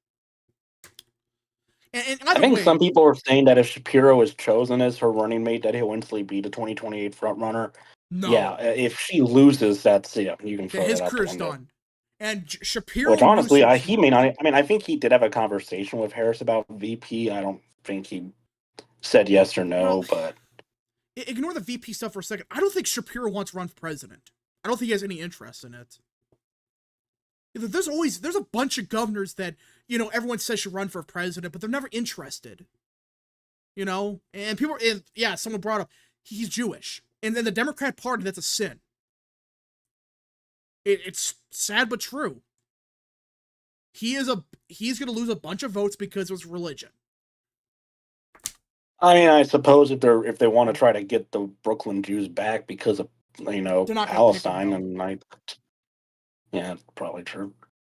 And I think some people are saying that if Shapiro is chosen as her running mate, that he'll instantly be the 2028 front runner. No. Yeah, if she loses, that's it. You can throw his that career's done. And Shapiro, which honestly, he may not. I mean, I think he did have a conversation with Harris about VP. I don't think he said yes or no, but ignore the VP stuff for a second. I don't think Shapiro wants to run for president. I don't think he has any interest in it. There's a bunch of governors that, everyone says should run for president, but they're never interested. And people, someone brought up, he's Jewish. And then the Democrat Party, that's a sin. It's sad but true. He's going to lose a bunch of votes because of his religion. I mean, I suppose if they want to try to get the Brooklyn Jews back because of Palestine, and yeah, probably true.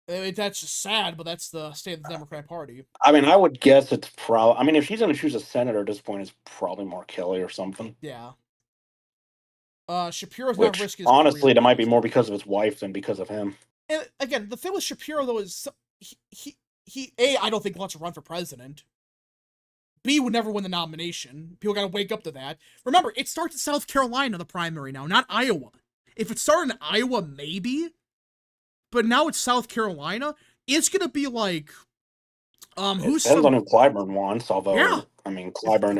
I mean, that's just sad, but that's the state of the Democrat Party. I mean, I would guess it's probably. I mean, if she's going to choose a senator at this point, it's probably Mark Kelly or something. Yeah. Shapiro's not risking. Honestly, that might be more because of his wife than because of him. And again, the thing with Shapiro though is he I don't think wants to run for president. B would never win the nomination. People got to wake up to that. Remember, it starts in South Carolina, the primary now, not Iowa. If it started in Iowa, maybe. But now it's South Carolina. It's gonna be like, depends on who Clyburn wants. Although, yeah. I mean, Clyburn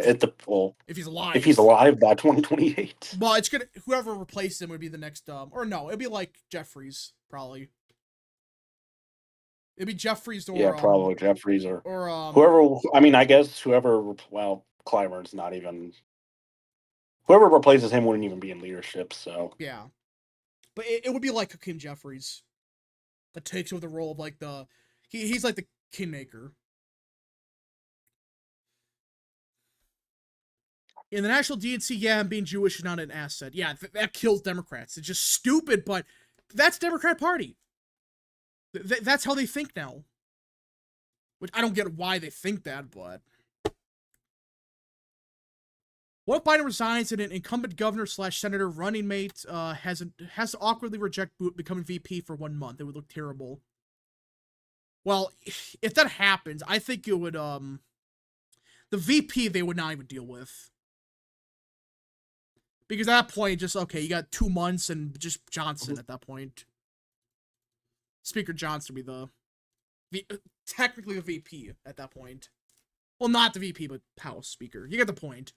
if he's alive by 2028. Well, it's gonna whoever replaces him would be the next or no, it'd be like Jeffries probably. It'd be Jeffries or Yeah, probably Jeffries or or whoever. I mean, I guess whoever. Well, Clyburn's not even. Whoever replaces him wouldn't even be in leadership. So yeah. But it would be like Hakeem Jeffries that takes over the role of like he's like the kingmaker. In the national DNC, yeah, being Jewish is not an asset. Yeah, that kills Democrats. It's just stupid, but that's Democrat Party. That's how they think now. Which I don't get why they think that, but... What if Biden resigns and an incumbent governor / senator running mate has to awkwardly reject becoming VP for 1 month? It would look terrible. Well, if that happens, I think it would, the VP they would not even deal with. Because at that point, just, okay, you got 2 months and just Johnson at that point. Speaker Johnson would be technically the VP at that point. Well, not the VP, but House Speaker. You get the point.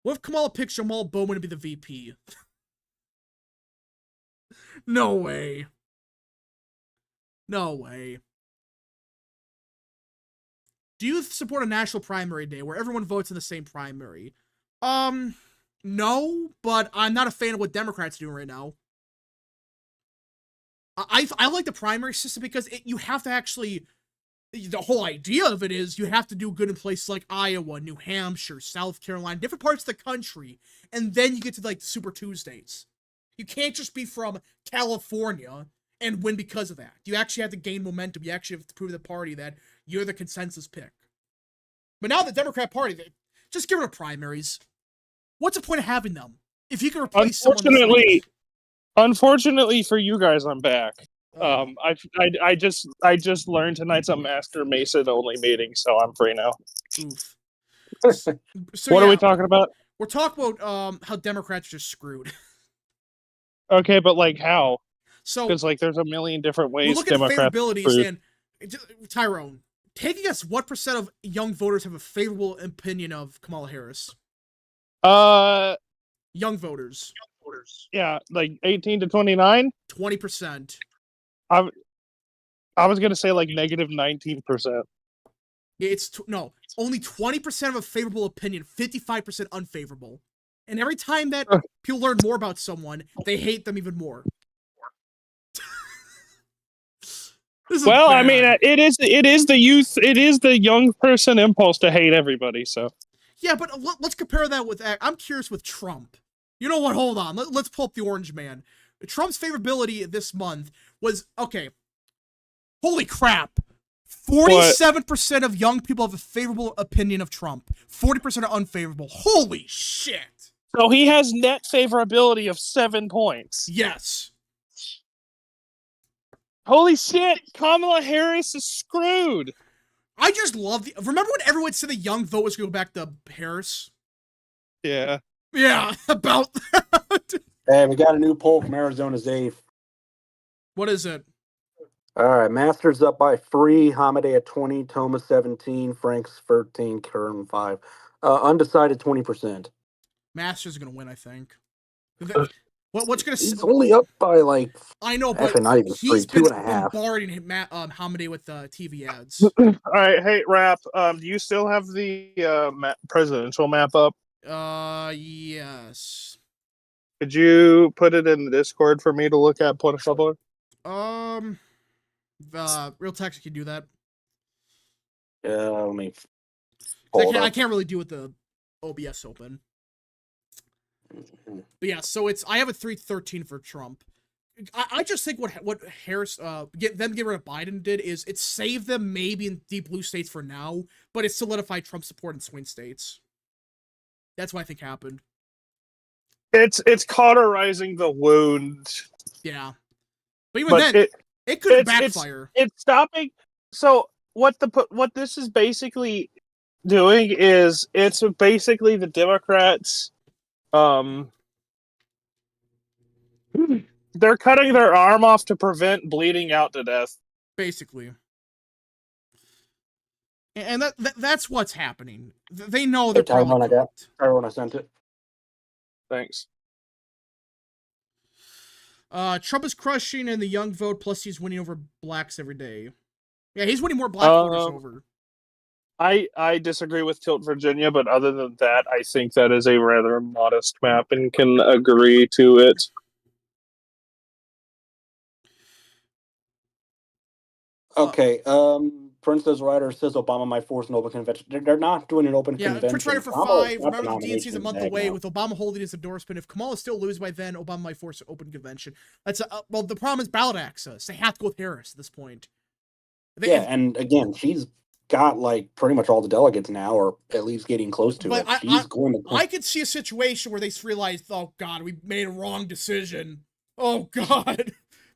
What if Kamala picks Jamal Bowman to be the VP? No way. No way. Do you support a national primary day where everyone votes in the same primary? No, but I'm not a fan of what Democrats are doing right now. I like the primary system because you have to actually... The whole idea of it is you have to do good in places like Iowa, New Hampshire, South Carolina, different parts of the country, and then you get to, like, the Super Tuesdays. You can't just be from California and win because of that. You actually have to gain momentum. You actually have to prove to the party that you're the consensus pick. But now the Democrat Party, just get rid of primaries. What's the point of having them? If you can replace someone... Unfortunately for you guys, I'm back. I just learned tonight's a Master Mason only meeting, so I'm free now. Oof. What are we talking about? We're talking about how Democrats are just screwed. Okay, but like how? So because like there's a million different ways. We're looking at Democrats favorabilities, and Tyrone, take a guess what % of young voters have a favorable opinion of Kamala Harris? Young voters. Yeah, like 18 to 29. 20%. I was gonna say like negative 19%. It's only 20% of a favorable opinion, 55% unfavorable. And every time that people learn more about someone, they hate them even more. Well, bad. I mean, it is the youth, it is the young person impulse to hate everybody. So yeah, but let's compare that with. I'm curious with Trump. You know what? Hold on. Let's pull up the Orange Man. Trump's favorability this month was okay. Holy crap! 47% of young people have a favorable opinion of Trump. 40% are unfavorable. Holy shit! So he has net favorability of 7 points. Yes. Holy shit! Kamala Harris is screwed. I just love remember when everyone said the young vote was going to go back to Harris? Yeah. Yeah, about that. Hey, we got a new poll from Arizona's Dave. What is it? All right, Masters up by 3, Hamadeh at 20, Thomas 17, Franks 13, Kern 5. Undecided 20%. Masters is going to win, I think. What's going to... He's only up by like... I know, but not even 3, he's been 2.5. bombarding Hamadeh with TV ads. All right, hey, Rap, do you still have the presidential map up? Yes. Could you put it in the Discord for me to look at politically? Real text can do that. Let me. I can't really do with the OBS open. But yeah, so I have a 313 for Trump. I just think what Harris get rid of Biden did is it saved them maybe in deep blue states for now, but it solidified Trump's support in swing states. That's what I think happened. It's cauterizing the wound. Yeah, but even then, it could backfire. It's stopping. So what this is basically doing is it's basically the Democrats. They're cutting their arm off to prevent bleeding out to death. Basically. And that's what's happening. They know they're probably Everyone I sent it. Thanks. Trump is crushing in the young vote, plus he's winning over blacks every day. Yeah, he's winning more black voters over. I disagree with Tilt Virginia, but other than that, I think that is a rather modest map and can agree to it. Okay, Prince Ryder says Obama might force an open convention. They're not doing an open convention. Prince Ryder for Kamala 5. got the Remember, the DNC is a month nomination away now. with Obama holding his endorsement. If Kamala still loses by then, Obama might force an open convention. That's well, the problem is ballot access. They have to go with Harris at this point. And again, she's got like pretty much all the delegates now, or at least getting close to it. She's going to. I could see a situation where they realize, oh God, we made a wrong decision. Oh God,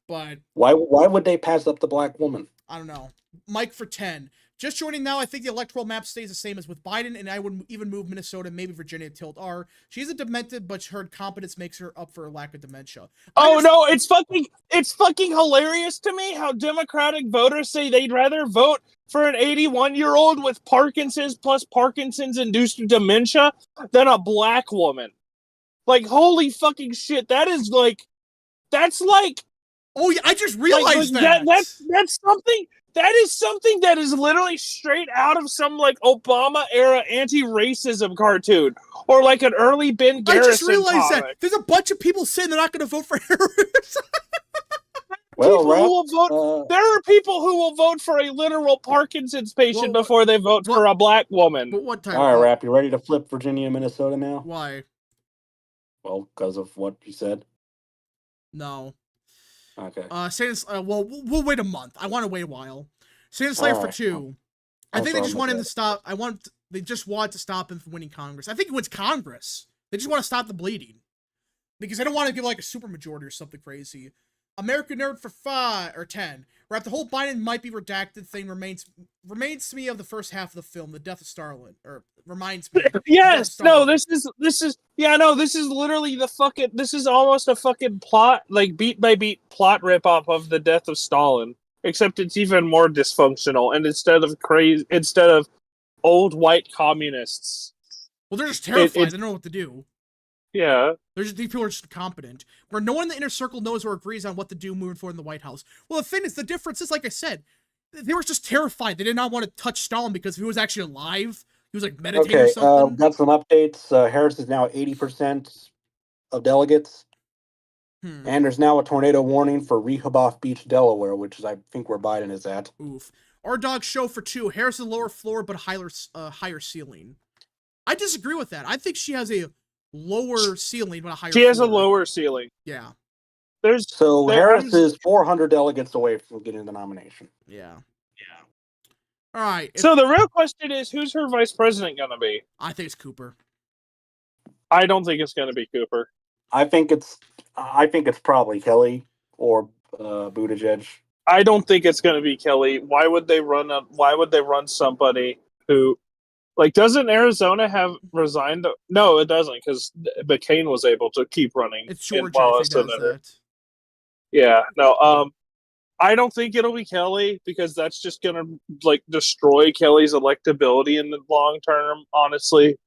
but why would they pass up the black woman? I don't know. Mike for 10. Just joining now, I think the electoral map stays the same as with Biden, and I would even move Minnesota, maybe Virginia, Tilt R. She's a demented, but her competence makes her up for a lack of dementia. No, it's fucking hilarious to me how Democratic voters say they'd rather vote for an 81-year-old with Parkinson's plus Parkinson's-induced dementia than a black woman. Like, holy fucking shit, that's like... Oh, yeah, I just realized That's something... That is something that is literally straight out of some, like, Obama-era anti-racism cartoon. Or, like, an early Ben Garrison I just realized comic. that. There's a bunch of people saying they're not going to vote for Harris. There are people who will vote for a literal Parkinson's patient before they vote for a black woman. But what time? All right, Rap, you ready to flip Virginia and Minnesota now? Why? Well, because of what you said. No. Okay. We'll wait a month. I want to wait a while. Sanders Slayer for 2. I think they just want him to stop. They just want to stop him from winning Congress. I think he wins Congress. They just want to stop the bleeding. Because they don't want to give like a supermajority or something crazy. American Nerd for 5 or 10. Rap, the whole Biden might be redacted thing remains to me of the first half of the film, The Death of Stalin, or reminds me. Yes, no, this is literally this is almost a fucking plot, like beat by beat plot ripoff of The Death of Stalin, except it's even more dysfunctional, and instead of old white communists. Well, they're just terrified. They don't know what to do. Yeah. These people are just incompetent. Where no one in the inner circle knows or agrees on what to do moving forward in the White House. Well, the thing is, the difference is, like I said, they were just terrified. They did not want to touch Stalin because if he was actually alive, he was like meditating or something. Got some updates. Harris is now at 80% of delegates. And there's now a tornado warning for Rehoboth Beach, Delaware, which is, I think, where Biden is at. Oof. Our dog show for 2. Harris is lower floor, but higher ceiling. I disagree with that. I think she has a lower ceiling, but a higher floor. She has a lower ceiling. Yeah. Harris is 400 delegates away from getting the nomination. Yeah. All right. So the real question is, who's her vice president going to be? I think it's Cooper. I don't think it's going to be Cooper. I think it's probably Kelly or Buttigieg. I don't think it's going to be Kelly. Why would they run somebody who, like, doesn't Arizona have resigned? No, it doesn't, because McCain was able to keep running. It's Georgia. I think does that. Yeah, no. I don't think it'll be Kelly, because that's just going to, like, destroy Kelly's electability in the long term, honestly.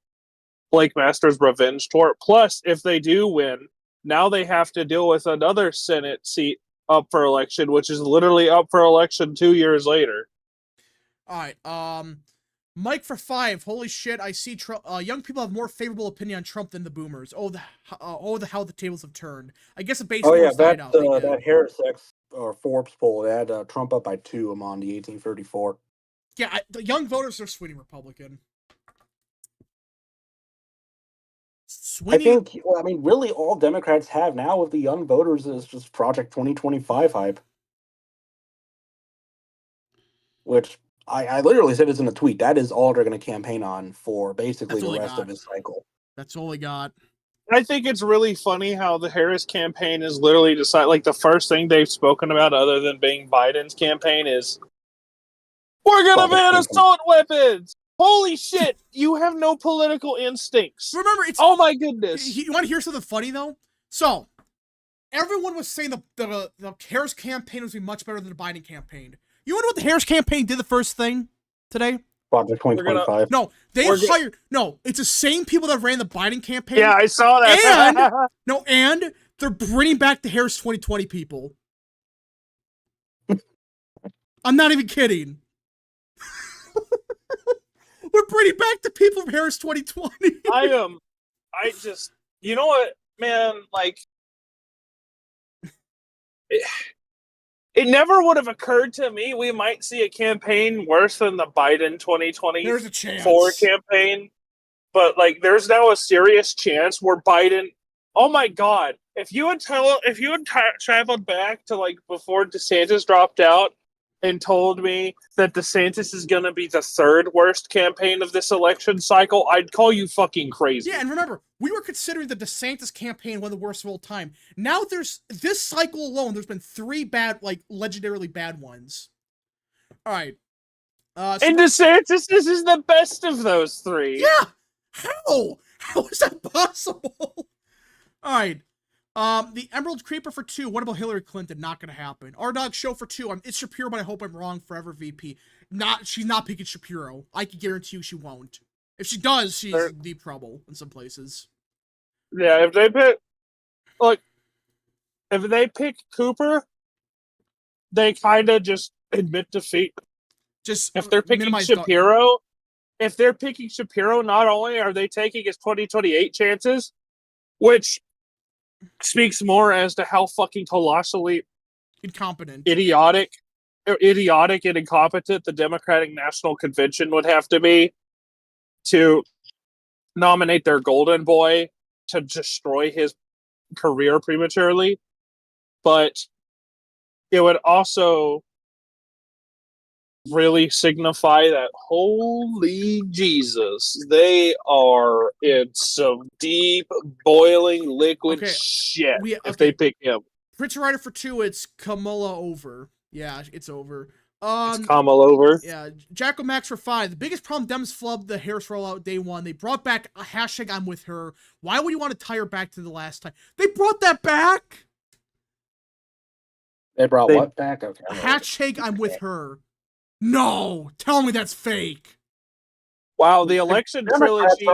Blake Masters' revenge tour. Plus, if they do win, now they have to deal with another Senate seat up for election, which is literally up for election 2 years later. All right. Mike for 5. Holy shit! I see Trump. Young people have more favorable opinion on Trump than the boomers. How the tables have turned. I guess a base. Oh yeah, that Harris or Forbes poll had Trump up by 2 among the 1834. Yeah, the young voters are swinging Republican. I think, really all Democrats have now with the young voters is just Project 2025 hype. Which, I literally said this in a tweet, that is all they're going to campaign on for basically the rest of this cycle. That's all they got. I think it's really funny how the Harris campaign is literally decided, like, the first thing they've spoken about other than being Biden's campaign is, we're going to ban assault weapons! Holy shit! You have no political instincts. Remember, oh my goodness! You want to hear something funny though? So, everyone was saying the Harris campaign was be much better than the Biden campaign. You wonder what the Harris campaign did the first thing today? Project 2025. No, it's the same people that ran the Biden campaign. Yeah, I saw that. And They're bringing back the Harris 2020 people. I'm not even kidding. We're bringing back the people from Harris 2020. You know what, man, like, it never would have occurred to me we might see a campaign worse than the Biden 2024 There's a chance. campaign. But, like, there's now a serious chance where Biden, oh my God, if you had traveled back to, like, before DeSantis dropped out and told me that DeSantis is going to be the third worst campaign of this election cycle, I'd call you fucking crazy. Yeah, and remember, we were considering the DeSantis campaign one of the worst of all time. Now there's, this cycle alone, there's been 3 bad, like, legendarily bad ones. All right. And DeSantis is the best of those 3. Yeah! How? How is that possible? All right. The Emerald Creeper for 2. What about Hillary Clinton? Not gonna happen. Our Dog Show for 2. It's Shapiro, but I hope I'm wrong. Forever VP. She's not picking Shapiro. I can guarantee you she won't. If she does, she's in deep trouble in some places. Yeah, if they pick Cooper, they kind of just admit defeat. Just if they're picking Shapiro, not only are they taking his 2028 chances, which speaks more as to how fucking colossally incompetent, idiotic and incompetent the Democratic National Convention would have to be to nominate their golden boy to destroy his career prematurely. But it would also really signify that, holy Jesus, they are in some deep, boiling liquid shit if they pick him. Prince Rider for 2, it's Kamala over. Yeah, it's over. It's Kamala over. Yeah, Jacko Max for 5. The biggest problem Dems flubbed the Harris rollout day 1. They brought back a hashtag I'm with her. Why would you want to tie her back to the last time? They brought that back? They brought what back? Okay. Hashtag I'm with her. No, tell me that's fake. Wow, the election trilogy.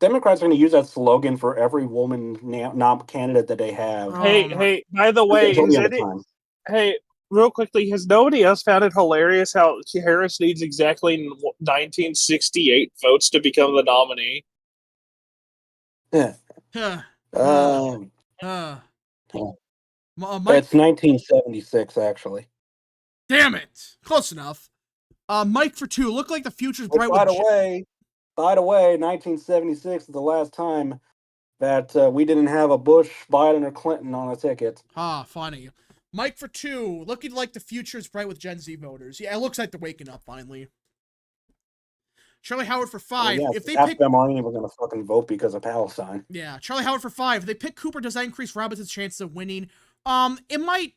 Democrats are going to use that slogan for every woman candidate that they have. Hey, by the way, hey, real quickly, has nobody else found it hilarious how Harris needs exactly 1968 votes to become the nominee? Yeah. It's 1976, actually. Damn it! Close enough. Mike for 2. Look like the future's bright. By the way, 1976 is the last time that we didn't have a Bush, Biden, or Clinton on a ticket. Funny. Mike for 2. Looking like the future's bright with Gen Z voters. Yeah, it looks like they're waking up finally. Charlie Howard for 5. Well, yeah, if they pick them, aren't even going to fucking vote because of Palestine. Yeah, Charlie Howard for 5. If they pick Cooper, does that increase Robinson's chances of winning? It might.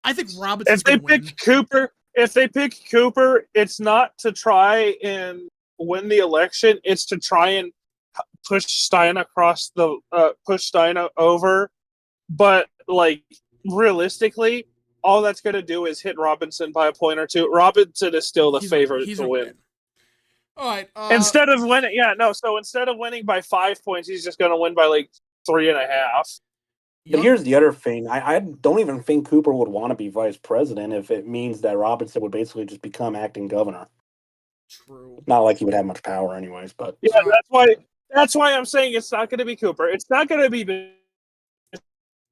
I think Robinson. If they pick Cooper, it's not to try and win the election. It's to try and push Stein over. But, like, realistically, all that's going to do is hit Robinson by a point or 2. Robinson is still the favorite to win. All right. Instead of winning by 5 points, he's just going to win by like 3.5. But here's the other thing. I don't even think Cooper would want to be vice president if it means that Robinson would basically just become acting governor. True. Not like he would have much power anyways, but yeah, that's why I'm saying it's not going to be Cooper. It's not going to be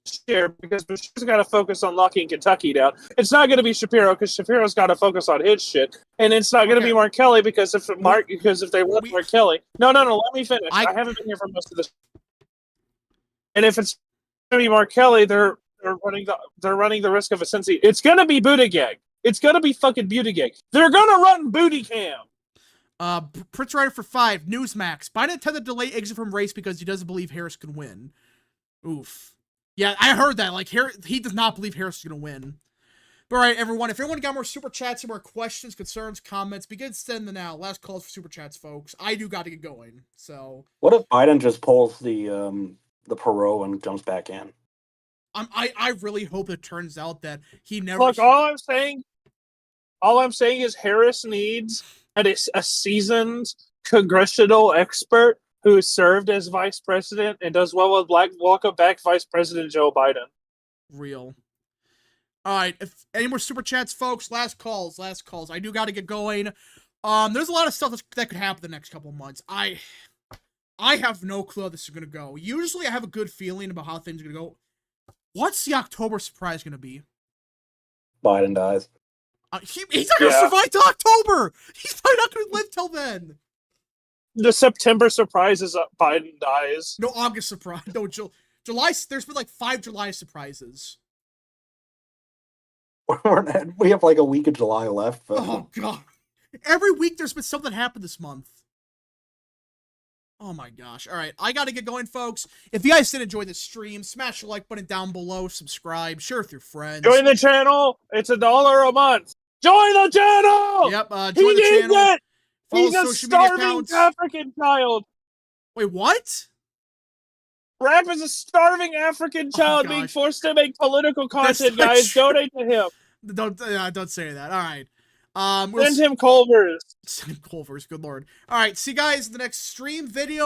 Bashir because Bashir's got to focus on locking Kentucky down. It's not going to be Shapiro because Shapiro's got to focus on his shit, and it's not going to be Mark Kelly because if they want Mark Kelly, no, let me finish. I haven't been here for most of this, and if it's going to be Mark Kelly, they're running the risk of a sense. It's going to be Buttigieg. It's going to be fucking Buttigieg. They're going to run booty cam. Prince Rider for 5. Newsmax. Biden intended to delay exit from race because he doesn't believe Harris can win. Oof. Yeah, I heard that. Like, he does not believe Harris is going to win. But all right, everyone. If everyone got more super chats and more questions, concerns, comments, begin sending them now. Last calls for super chats, folks. I do got to get going. So. What if Biden just pulls the parole and jumps back in? I really hope it turns out that he never. Look, all I'm saying is Harris needs a seasoned congressional expert who served as vice president and does well with welcome back Vice President Joe Biden. Real. All right. If any more super chats, folks, last calls. I do got to get going. There's a lot of stuff that could happen the next couple of months. I have no clue how this is gonna go. Usually, I have a good feeling about how things are gonna go. What's the October surprise gonna be? Biden dies. He's not gonna survive till October. He's probably not gonna live till then. The September surprise is Biden dies. No August surprise. No July. There's been like 5 July surprises. We have like a week of July left. But... Oh god! Every week there's been something happen this month. Oh my gosh. All right, I gotta get going, folks. If you guys did enjoy this stream, smash the like button down below, subscribe, share with your friends. Join the channel. It's $1 a month. Join the channel. Yep. He Join the needs channel. it. Follow He's a social media starving accounts. African child. Wait, what? Rap is a starving African child being gosh. forced to make political content, not guys. true. Donate to him. Don't say that. All right. Send him Culver's. Send him Culver's. Good lord. All right. See you guys in the next stream video.